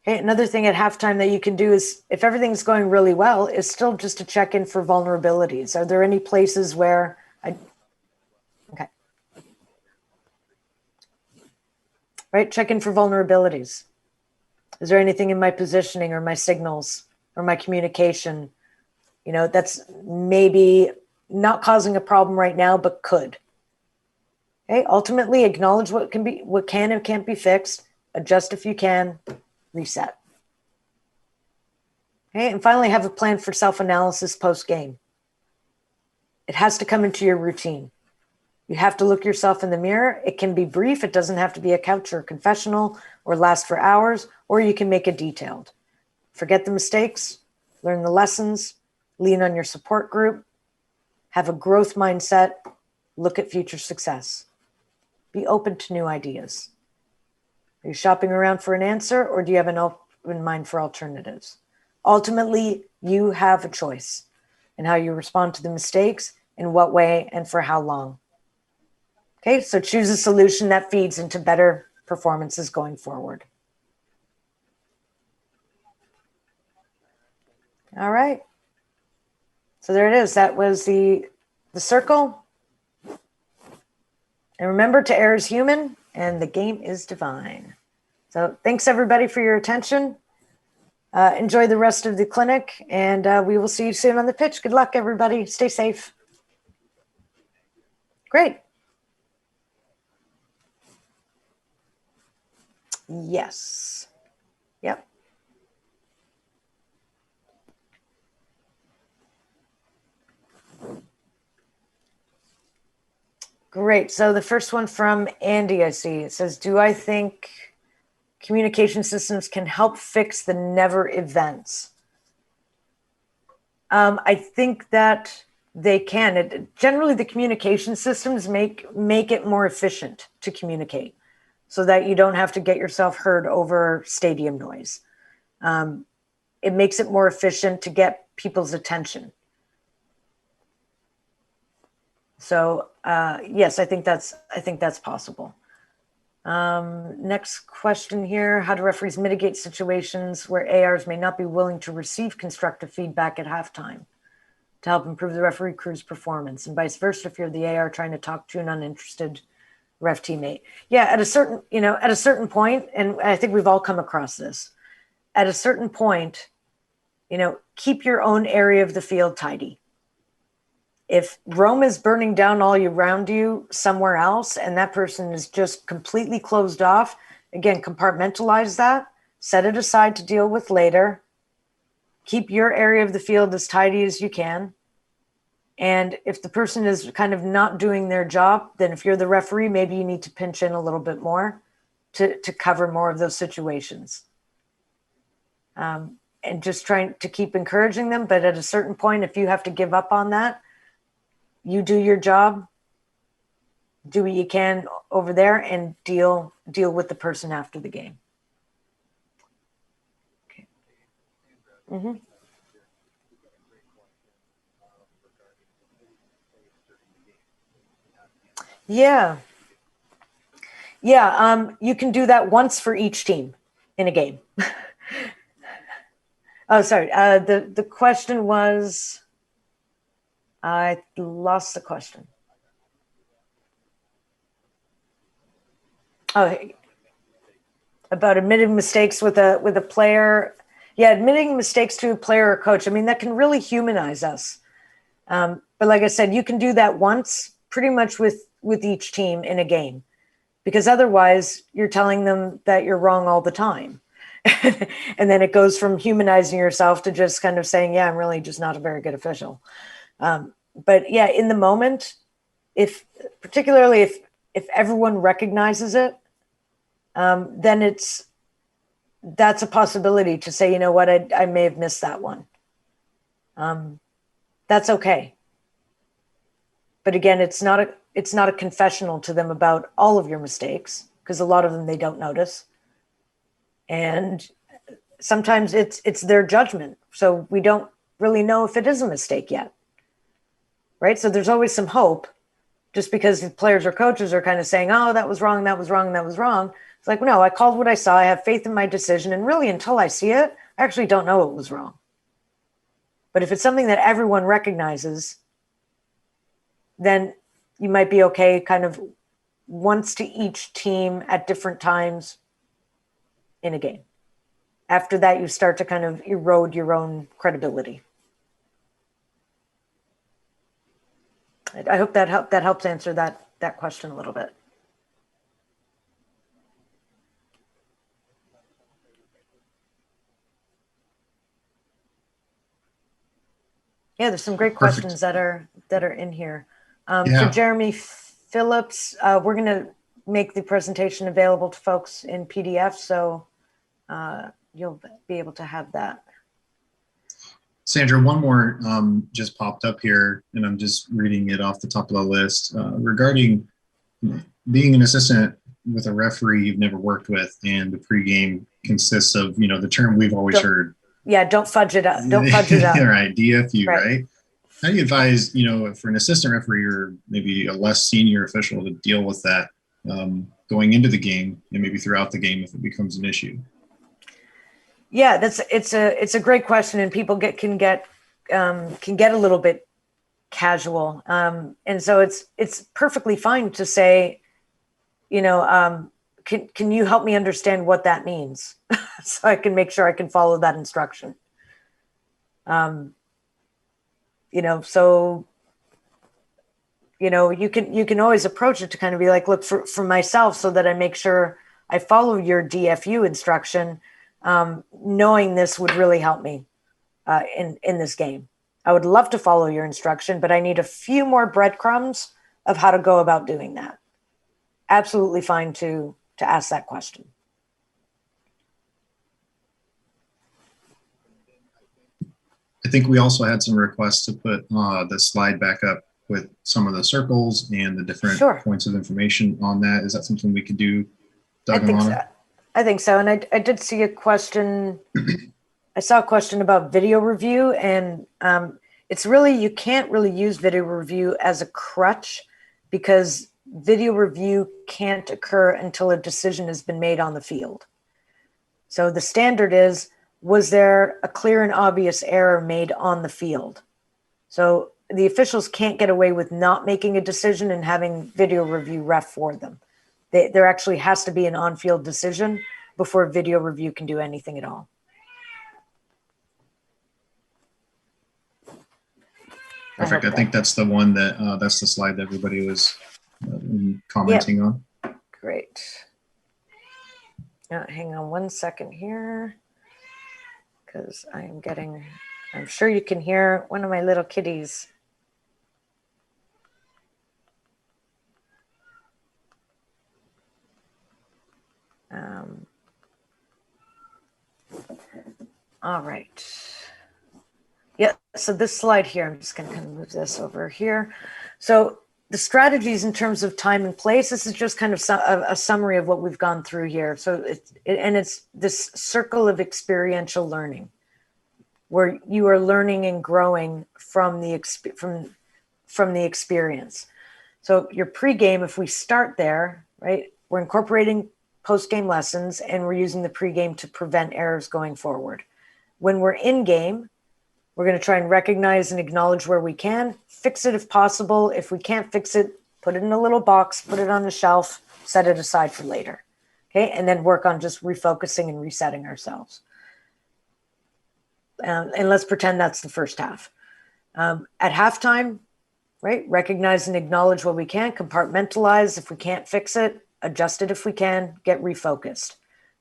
Okay, another thing at halftime that you can do is, if everything's going really well, is still just to check in for vulnerabilities. Are there any places where okay. Right, check in for vulnerabilities. Is there anything in my positioning or my signals or my communication, that's maybe not causing a problem right now, but could? Okay, ultimately acknowledge what can and can't be fixed, adjust if you can, reset. Okay, and finally have a plan for self-analysis post-game. It has to come into your routine. You have to look yourself in the mirror. It can be brief. It doesn't have to be a couch or a confessional or last for hours, or you can make it detailed. Forget the mistakes, learn the lessons, lean on your support group, have a growth mindset, look at future success. Be open to new ideas. Are you shopping around for an answer, or do you have an open mind for alternatives? Ultimately, you have a choice. and how you respond to the mistakes, in what way, and for how long. Okay, so choose a solution that feeds into better performances going forward. All right. So there it is. That was the circle. And remember, to err is human and the game is divine. So thanks everybody for your attention. Enjoy the rest of the clinic, and we will see you soon on the pitch. Good luck, everybody. Stay safe. Great. Yes. Yep. Great. So the first one from Andy, I see. It says, do I think communication systems can help fix the never events? I think that they can. Generally, the communication systems make it more efficient to communicate so that you don't have to get yourself heard over stadium noise. It makes it more efficient to get people's attention. So yes, I think that's possible. Next question here: how do referees mitigate situations where ARs may not be willing to receive constructive feedback at halftime to help improve the referee crew's performance, and vice versa if you're the AR trying to talk to an uninterested ref teammate? Yeah, at a certain point, and I think we've all come across this, at a certain point, keep your own area of the field tidy. If Rome is burning down all around you somewhere else and that person is just completely closed off, again, compartmentalize that, set it aside to deal with later. Keep your area of the field as tidy as you can. And if the person is kind of not doing their job, then if you're the referee, maybe you need to pinch in a little bit more to cover more of those situations. And just trying to keep encouraging them. But at a certain point, if you have to give up on that, you do your job, do what you can over there, and deal with the person after the game. Okay. Mm-hmm. Yeah. You can do that once for each team in a game. Oh, sorry. The question was. I lost the question. Oh, about admitting mistakes with a player. Yeah, admitting mistakes to a player or coach. I mean, that can really humanize us. But like I said, you can do that once pretty much with each team in a game, because otherwise you're telling them that you're wrong all the time. And then it goes from humanizing yourself to just kind of saying, yeah, I'm really just not a very good official. But yeah, in the moment, particularly if everyone recognizes it, then that's a possibility to say, you know what, I may have missed that one. That's okay. But again, it's not a confessional to them about all of your mistakes, because a lot of them they don't notice. And sometimes it's their judgment. So we don't really know if it is a mistake yet. Right? So there's always some hope, just because the players or coaches are kind of saying, oh, that was wrong, that was wrong, that was wrong. It's like, no, I called what I saw. I have faith in my decision. And really, until I see it, I actually don't know what was wrong. But if it's something that everyone recognizes, then you might be okay kind of once to each team at different times in a game. After that, you start to kind of erode your own credibility. I hope that helps answer that question a little bit. Yeah, there's some great questions that are in here. For Jeremy Phillips, we're going to make the presentation available to folks in PDF, so you'll be able to have that. Sandra, one more just popped up here, and I'm just reading it off the top of the list. Regarding being an assistant with a referee you've never worked with, and the pregame consists of, the term we've always heard. Yeah, don't fudge it up. Don't fudge it up. Right, DFU, right? how do you advise, for an assistant referee or maybe a less senior official to deal with that going into the game and maybe throughout the game if it becomes an issue? Yeah, it's a great question, and people can get a little bit casual, and so it's perfectly fine to say, can you help me understand what that means, so I can make sure I can follow that instruction. So you can always approach it to kind of be like, look, for myself, so that I make sure I follow your DFU instruction. Knowing this would really help me in this game. I would love to follow your instruction, but I need a few more breadcrumbs of how to go about doing that. Absolutely fine to ask that question. I think we also had some requests to put the slide back up with some of the circles and the different points of information on that. Is that something we could do, Doug and Lana? I think so. And I did see a question. I saw a question about video review, and it's really, you can't really use video review as a crutch, because video review can't occur until a decision has been made on the field. So the standard is, was there a clear and obvious error made on the field? So the officials can't get away with not making a decision and having video review ref for them. There actually has to be an on-field decision before video review can do anything at all. Perfect. I think that's the one that's the slide that everybody was commenting on. Great. Now, hang on one second here, because I'm sure you can hear one of my little kitties. All right. Yeah, so this slide here, I'm just going to kind of move this over here. So the strategies in terms of time and place, this is just kind of a summary of what we've gone through here. So it's this circle of experiential learning, where you are learning and growing from the experience. So your pregame, if we start there, right, we're incorporating post-game lessons, and we're using the pregame to prevent errors going forward. When we're in game, we're going to try and recognize and acknowledge where we can, fix it if possible. If we can't fix it, put it in a little box, put it on the shelf, set it aside for later. Okay, and then work on just refocusing and resetting ourselves. And let's pretend that's the first half. At halftime, right, recognize and acknowledge what we can, compartmentalize if we can't fix it, adjust it if we can, get refocused.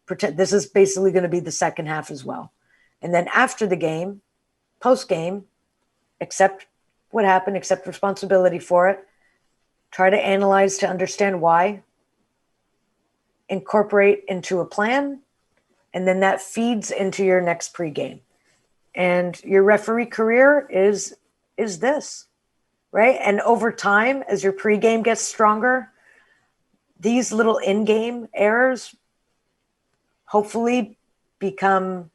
This is basically going to be the second half as well. And then after the game, post-game, accept what happened, accept responsibility for it, try to analyze to understand why, incorporate into a plan, and then that feeds into your next pregame. And your referee career is this, right? And over time, as your pregame gets stronger, these little in-game errors hopefully become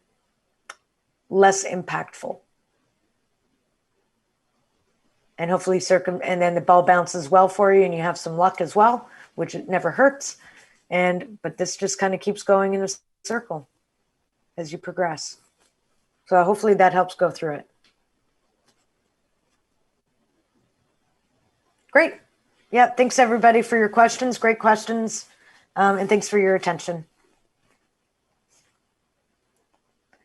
less impactful. And hopefully and then the ball bounces well for you and you have some luck as well, which it never hurts. But this just kind of keeps going in a circle as you progress. So hopefully that helps go through it. Great. Yeah, thanks everybody for your questions. Great questions. And thanks for your attention.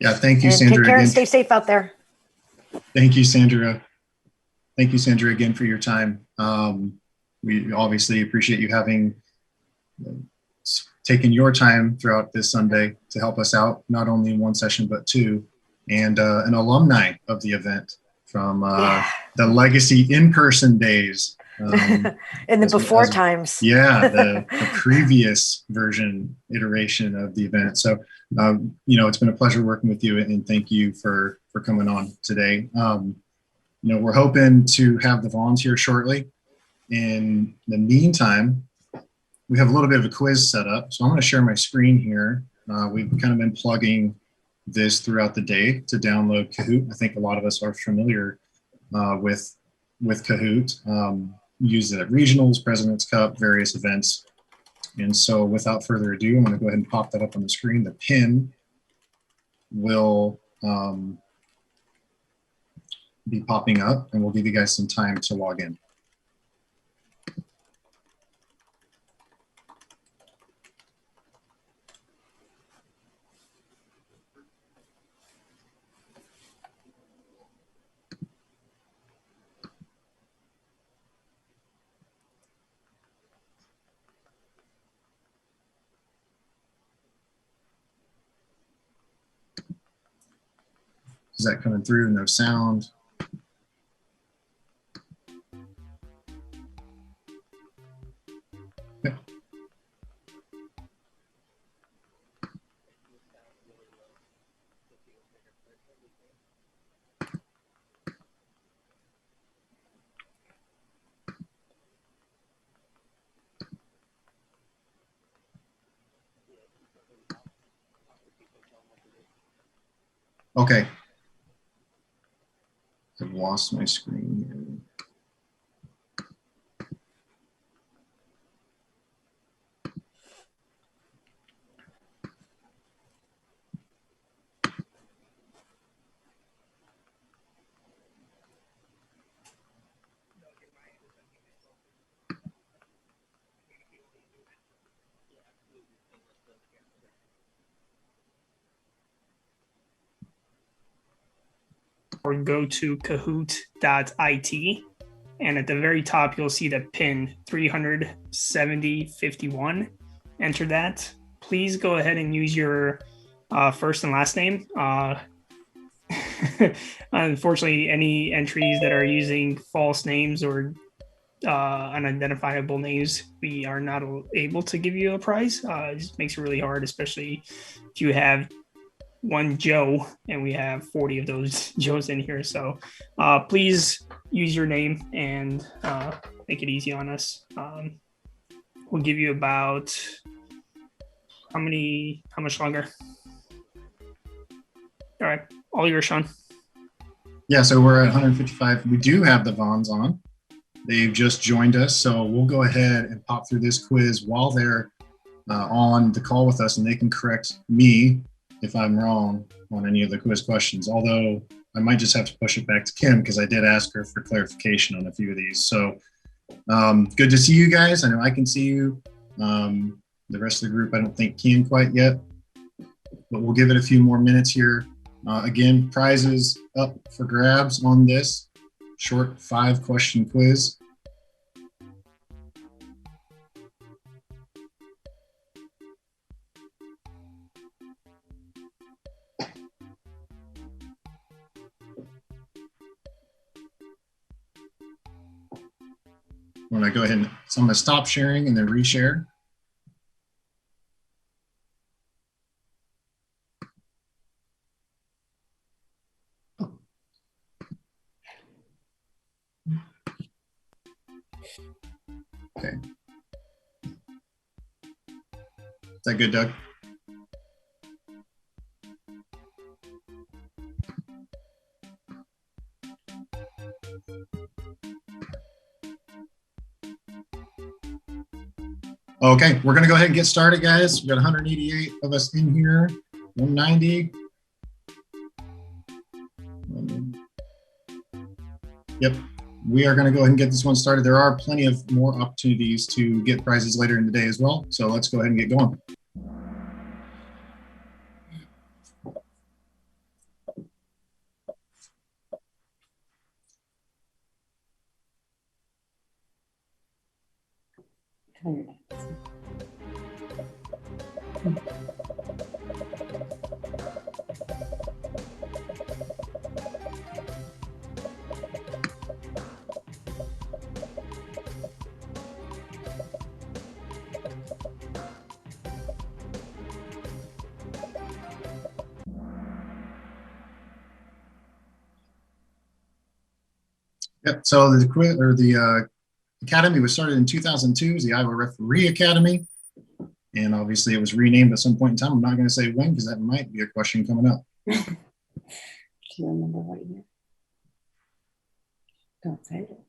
Yeah, thank you, Sandra. Take care and stay safe out there. Thank you, Sandra. Thank you, Sandra, again for your time. We obviously appreciate you having taken your time throughout this Sunday to help us out, not only in one session, but two, and an alumni of the event from the legacy in-person days. In the before times. Yeah, the previous iteration of the event. So, it's been a pleasure working with you, and thank you for coming on today. We're hoping to have the volunteer shortly. In the meantime, we have a little bit of a quiz set up. So I'm going to share my screen here. We've kind of been plugging this throughout the day to download Kahoot. I think a lot of us are familiar with Kahoot. Used it at regionals, President's Cup, various events. And so without further ado, I'm going to go ahead and pop that up on the screen. The pin will be popping up, and we'll give you guys some time to log in. Is that coming through? No sound. Okay. Okay. I've lost my screen here. Or go to kahoot.it, and at the very top you'll see the pin 37051. Enter that. Please go ahead and use your first and last name. Unfortunately, any entries that are using false names or unidentifiable names, we are not able to give you a prize. It just makes it really hard, especially if you have one Joe and we have 40 of those Joes in here. So please use your name and make it easy on us. We'll give you about how much longer? All right, all yours, Sean. Yeah, so we're at 155. We do have the Vons on. They've just joined us, so we'll go ahead and pop through this quiz while they're on the call with us, and they can correct me if I'm wrong on any of the quiz questions. Although I might just have to push it back to Kim because I did ask her for clarification on a few of these. So good to see you guys. I know I can see you. The rest of the group, I don't think can quite yet, but we'll give it a few more minutes here. Again, prizes up for grabs on this short 5-question quiz. I'm going to go ahead and, so I'm going to stop sharing and then reshare. Okay. Is that good, Doug? Okay, we're going to go ahead and get started, guys. We've got 188 of us in here, 190. Yep, we are going to go ahead and get this one started. There are plenty of more opportunities to get prizes later in the day as well. So let's go ahead and get going. Yep. So the academy was started in 2002 as the Iowa Referee Academy, and obviously it was renamed at some point in time. I'm not going to say when because that might be a question coming up. Do you remember what year? Don't say it.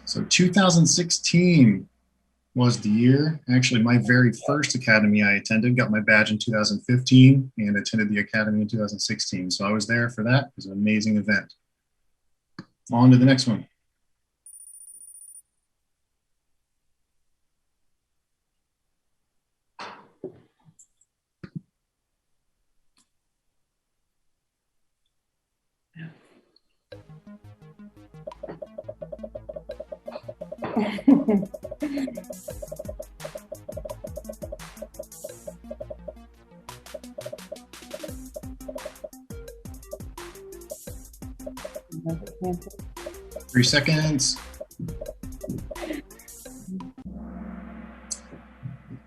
So 2016 was the year. Actually, my very first academy I attended, got my badge in 2015 and attended the academy in 2016. So I was there for that. It was an amazing event. On to the next one. Another cancer. 3 seconds.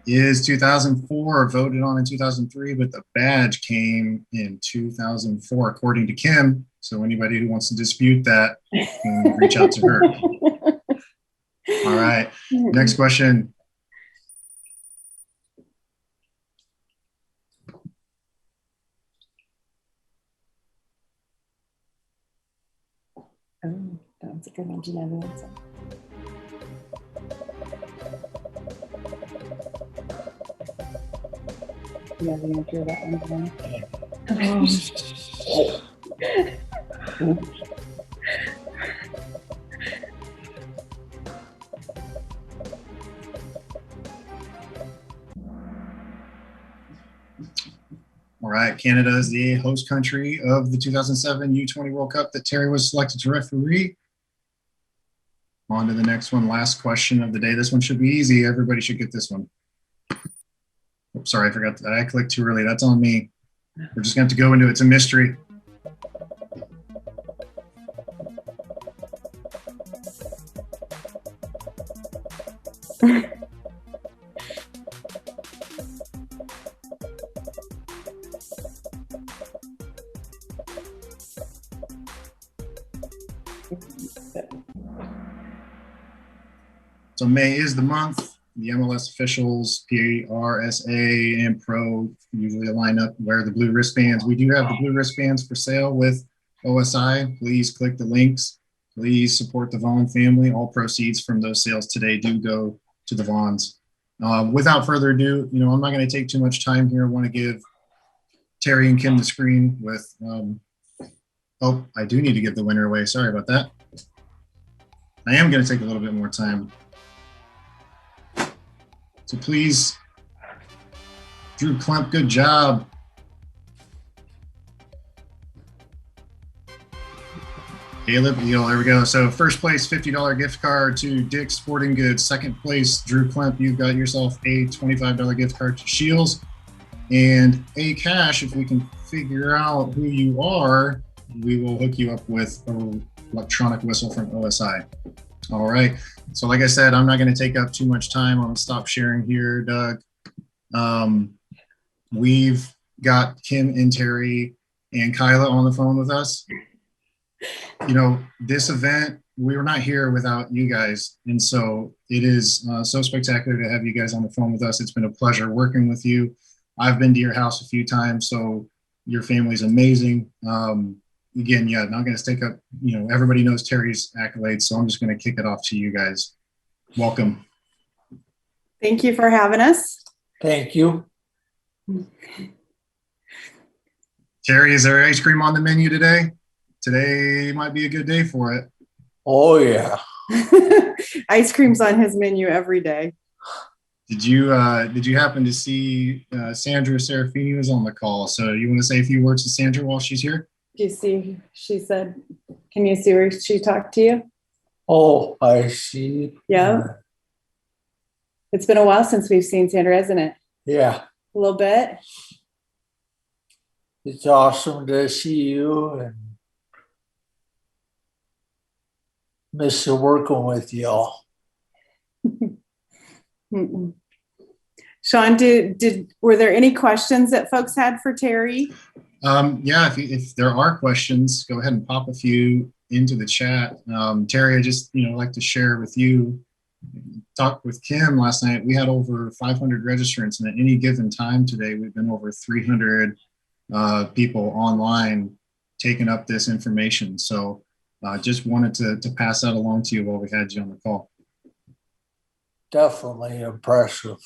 Is 2004, voted on in 2003, but the badge came in 2004, according to Kim. So anybody who wants to dispute that can reach out to her. All right, next question. Oh, that's a good one to know the answer. Yeah, the answer to that one. All right, Canada is the host country of the 2007 U20 World Cup that Terry was selected to referee. On to the next one, last question of the day. This one should be easy. Everybody should get this one. Oops, sorry, I forgot that. I clicked too early. That's on me. We're just going to have to go into it. It's a mystery. So May is the month. The MLS officials, PRSA and Pro usually line up, wear the blue wristbands. We do have the blue wristbands for sale with OSI. Please click the links. Please support the Vaughn family. All proceeds from those sales today do go to the Vaughns. Without further ado, I'm not going to take too much time here. I want to give Terry and Kim the screen with, oh, I do need to give the winner away. Sorry about that. I am going to take a little bit more time. So please, Drew Klemp, good job. Caleb Eel, there we go. So first place, $50 gift card to Dick's Sporting Goods. Second place, Drew Klemp, you've got yourself a $25 gift card to Shields. And a cash, if we can figure out who you are, we will hook you up with an electronic whistle from OSI. All right. So like I said, I'm not going to take up too much time. I'm going to stop sharing here, Doug. We've got Kim and Terry and Kyla on the phone with us. This event, we were not here without you guys. And so it is so spectacular to have you guys on the phone with us. It's been a pleasure working with you. I've been to your house a few times, so your family's amazing. Again, yeah, not going to take up, everybody knows Terry's accolades, so I'm just going to kick it off to you guys. Welcome. Thank you for having us. Thank you. Terry, is there ice cream on the menu today? Today might be a good day for it. Oh, yeah. Ice cream's on his menu every day. Did you happen to see Sandra Serafini was on the call? So you want to say a few words to Sandra while she's here? Do you see? She said, "Can you see where she talked to you?" Oh, I see. Yeah. It's been a while since we've seen Sandra, hasn't it? Yeah. A little bit. It's awesome to see you and miss working with y'all. Mm-mm. Sean, were there any questions that folks had for Terry? Yeah, if there are questions, go ahead and pop a few into the chat. Terry, I just like to share with you. Talked with Kim last night. We had over 500 registrants, and at any given time today, we've been over 300 people online taking up this information. So just wanted to pass that along to you while we had you on the call. Definitely impressive.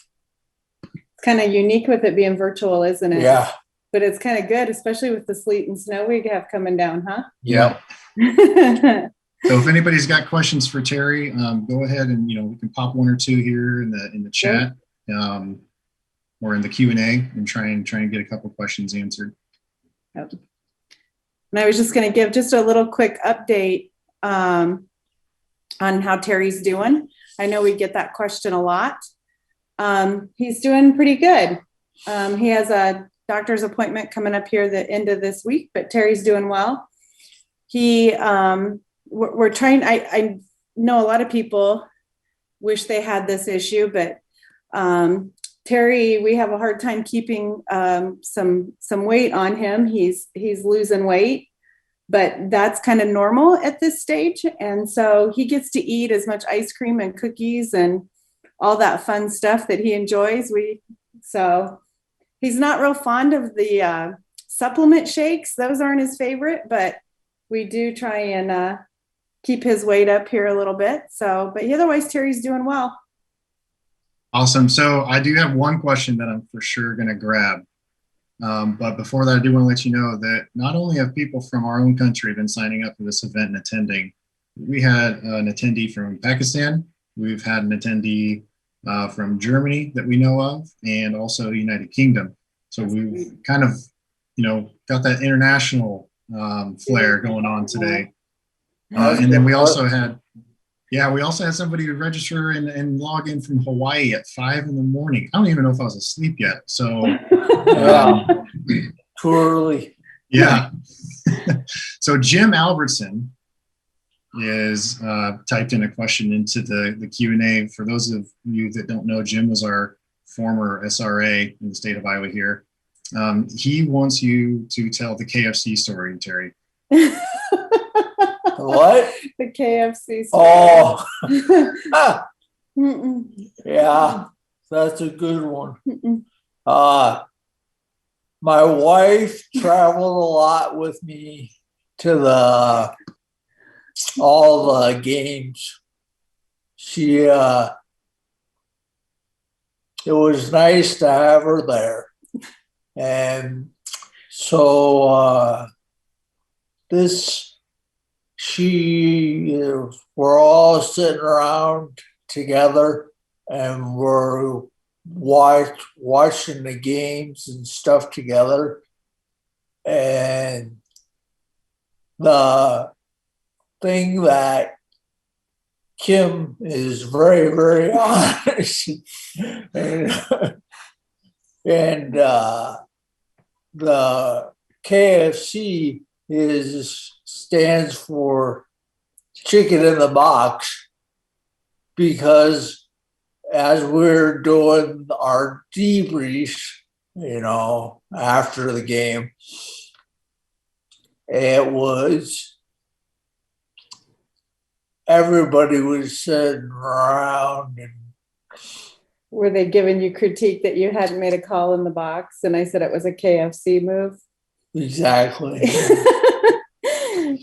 It's kind of unique with it being virtual, isn't it? Yeah. But it's kind of good, especially with the sleet and snow we have coming down, huh? Yeah. So if anybody's got questions for Terry, go ahead and we can pop one or two here in the chat or in the Q&A and try and get a couple questions answered. Yep. And I was just going to give just a little quick update on how Terry's doing. I know we get that question a lot. He's doing pretty good. He has a doctor's appointment coming up here the end of this week, but Terry's doing well. We're trying, I know a lot of people wish they had this issue, but Terry, we have a hard time keeping some weight on him. He's losing weight, but that's kind of normal at this stage. And so he gets to eat as much ice cream and cookies and all that fun stuff that he enjoys. So he's not real fond of the supplement shakes. Those aren't his favorite, but we do try and keep his weight up here a little bit. So, but otherwise Terry's doing well. Awesome. So I do have one question that I'm for sure going to grab. But before that, I do want to let you know that not only have people from our own country been signing up for this event and attending, we had an attendee from Pakistan. We've had an attendee from Germany that we know of, and also the United Kingdom. So we've kind of, got that international flair going on today. And then we also had somebody register and log in from Hawaii at 5 a.m. I don't even know if I was asleep yet. So Too early. Yeah. So Jim Albertson is typed in a question into the Q&A. For those of you that don't know, Jim was our former SRA in the state of Iowa here. He wants you to tell the KFC story, Terry. What? The KFC Oh, Mm-mm. yeah, that's a good one. Mm-mm. My wife traveled a lot with me to all the games. It was nice to have her there. And so we're all sitting around together and we're watching the games and stuff together. And the thing that Kim is very, very honest and the KFC stands for chicken in the box, because as we're doing our debrief, after the game, everybody was sitting around and Were they giving you critique that you hadn't made a call in the box? And I said it was a KFC move. exactly.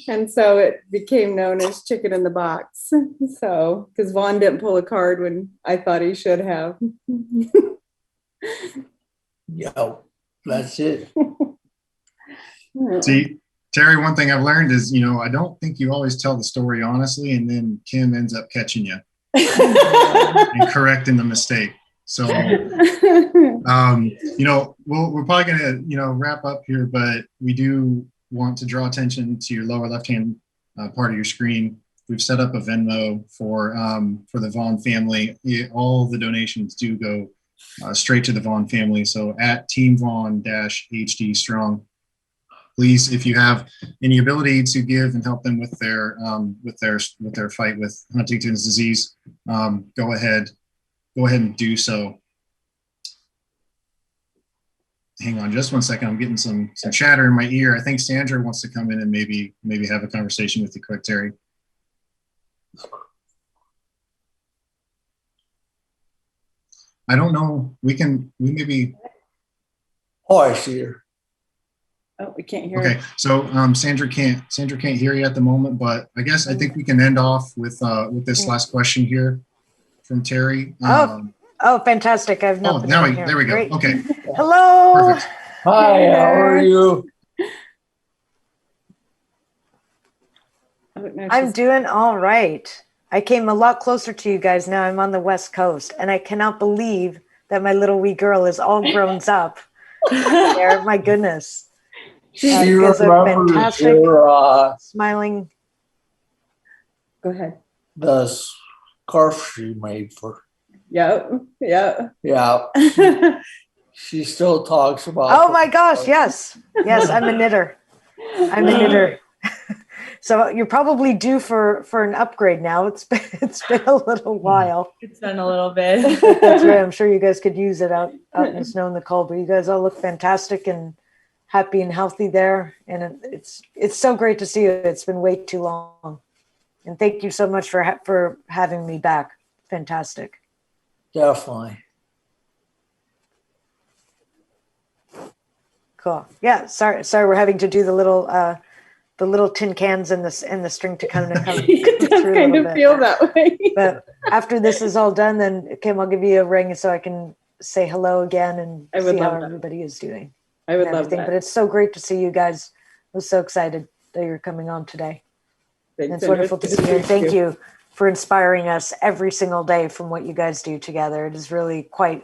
And so it became known as chicken in the box. So, because Vaughn didn't pull a card when I thought he should have. Yeah, that's it. See, Terry, one thing I've learned is, I don't think you always tell the story honestly, and then Kim ends up catching you and correcting the mistake. So, we're probably going to, wrap up here, but we do want to draw attention to your lower left-hand part of your screen. We've set up a Venmo for the Vaughn family. All the donations do go straight to the Vaughn family. So at Team Vaughn-HD Strong. Please, if you have any ability to give and help them with their fight with Huntington's disease, go ahead and do so. hang on just one second. I'm getting some chatter in my ear. I think Sandra wants to come in and maybe have a conversation with you quick, Terry. I don't know. We maybe. Oh, I see her. Oh, we can't hear. Okay, so Sandra can't hear you at the moment, but I think we can end off with this last question here from Terry. Oh, fantastic! I've not been here. There we go. Great. Okay. Hello. Perfect. Hi, how are you? I don't know if I'm she's- doing all right. I came a lot closer to you guys now. I'm on the West Coast, and I cannot believe that my little wee girl is all grown up. There, my goodness. She you guys look remembers fantastic. her, Smiling. Go ahead. the scarf she made for. Yep. Yep. Yeah, she still talks about. Oh my gosh, yes. Yes, I'm a knitter. I'm a knitter. So you're probably due for an upgrade now. It's been a little while. It's been a little bit. That's right. I'm sure you guys could use it out in the snow and the cold, but you guys all look fantastic and happy and healthy there. And it's so great to see you. It's been way too long. And thank you so much for having me back. Fantastic. Definitely. Cool. Yeah. Sorry. We're having to do the little tin cans and the string to kind of come It does through a kind little of bit. feel that way. But after this is all done, then Kim, I'll give you a ring so I can say hello again and I would see how love that. everybody is doing. I would and love everything. that. But it's so great to see you guys. I was so excited that you're coming on today. Thanks, And it's Sandra. wonderful to see you. And thank you for inspiring us every single day from what you guys do together. It is really quite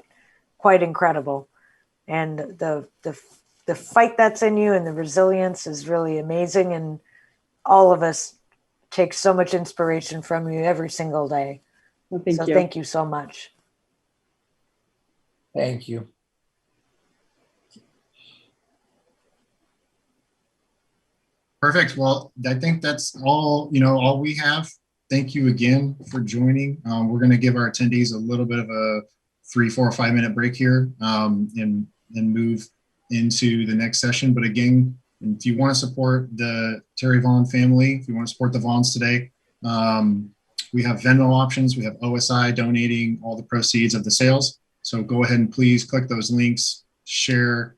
incredible. And the fight that's in you and the resilience is really amazing. And all of us take so much inspiration from you every single day. Well, thank So you. thank you so much. Thank you. Perfect. Well, I think that's all we have. Thank you again for joining. We're going to give our attendees a little bit of a 3, 4, 5 minute break here and move into the next session. But again, if you want to support the Terry Vaughn family, if you want to support the Vaughns today, we have Venmo options. We have OSI donating all the proceeds of the sales. So go ahead and please click those links, share,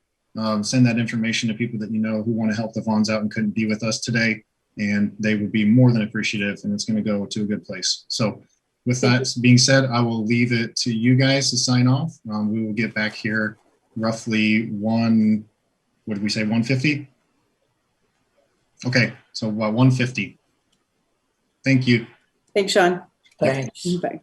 send that information to people that you know who want to help the Vaughns out and couldn't be with us today. And they would be more than appreciative, and it's going to go to a good place. So with that being said, I will leave it to you guys to sign off. We will get back here roughly 150? Okay, so 150. Thank you. Thanks, Sean. Thanks. Bye.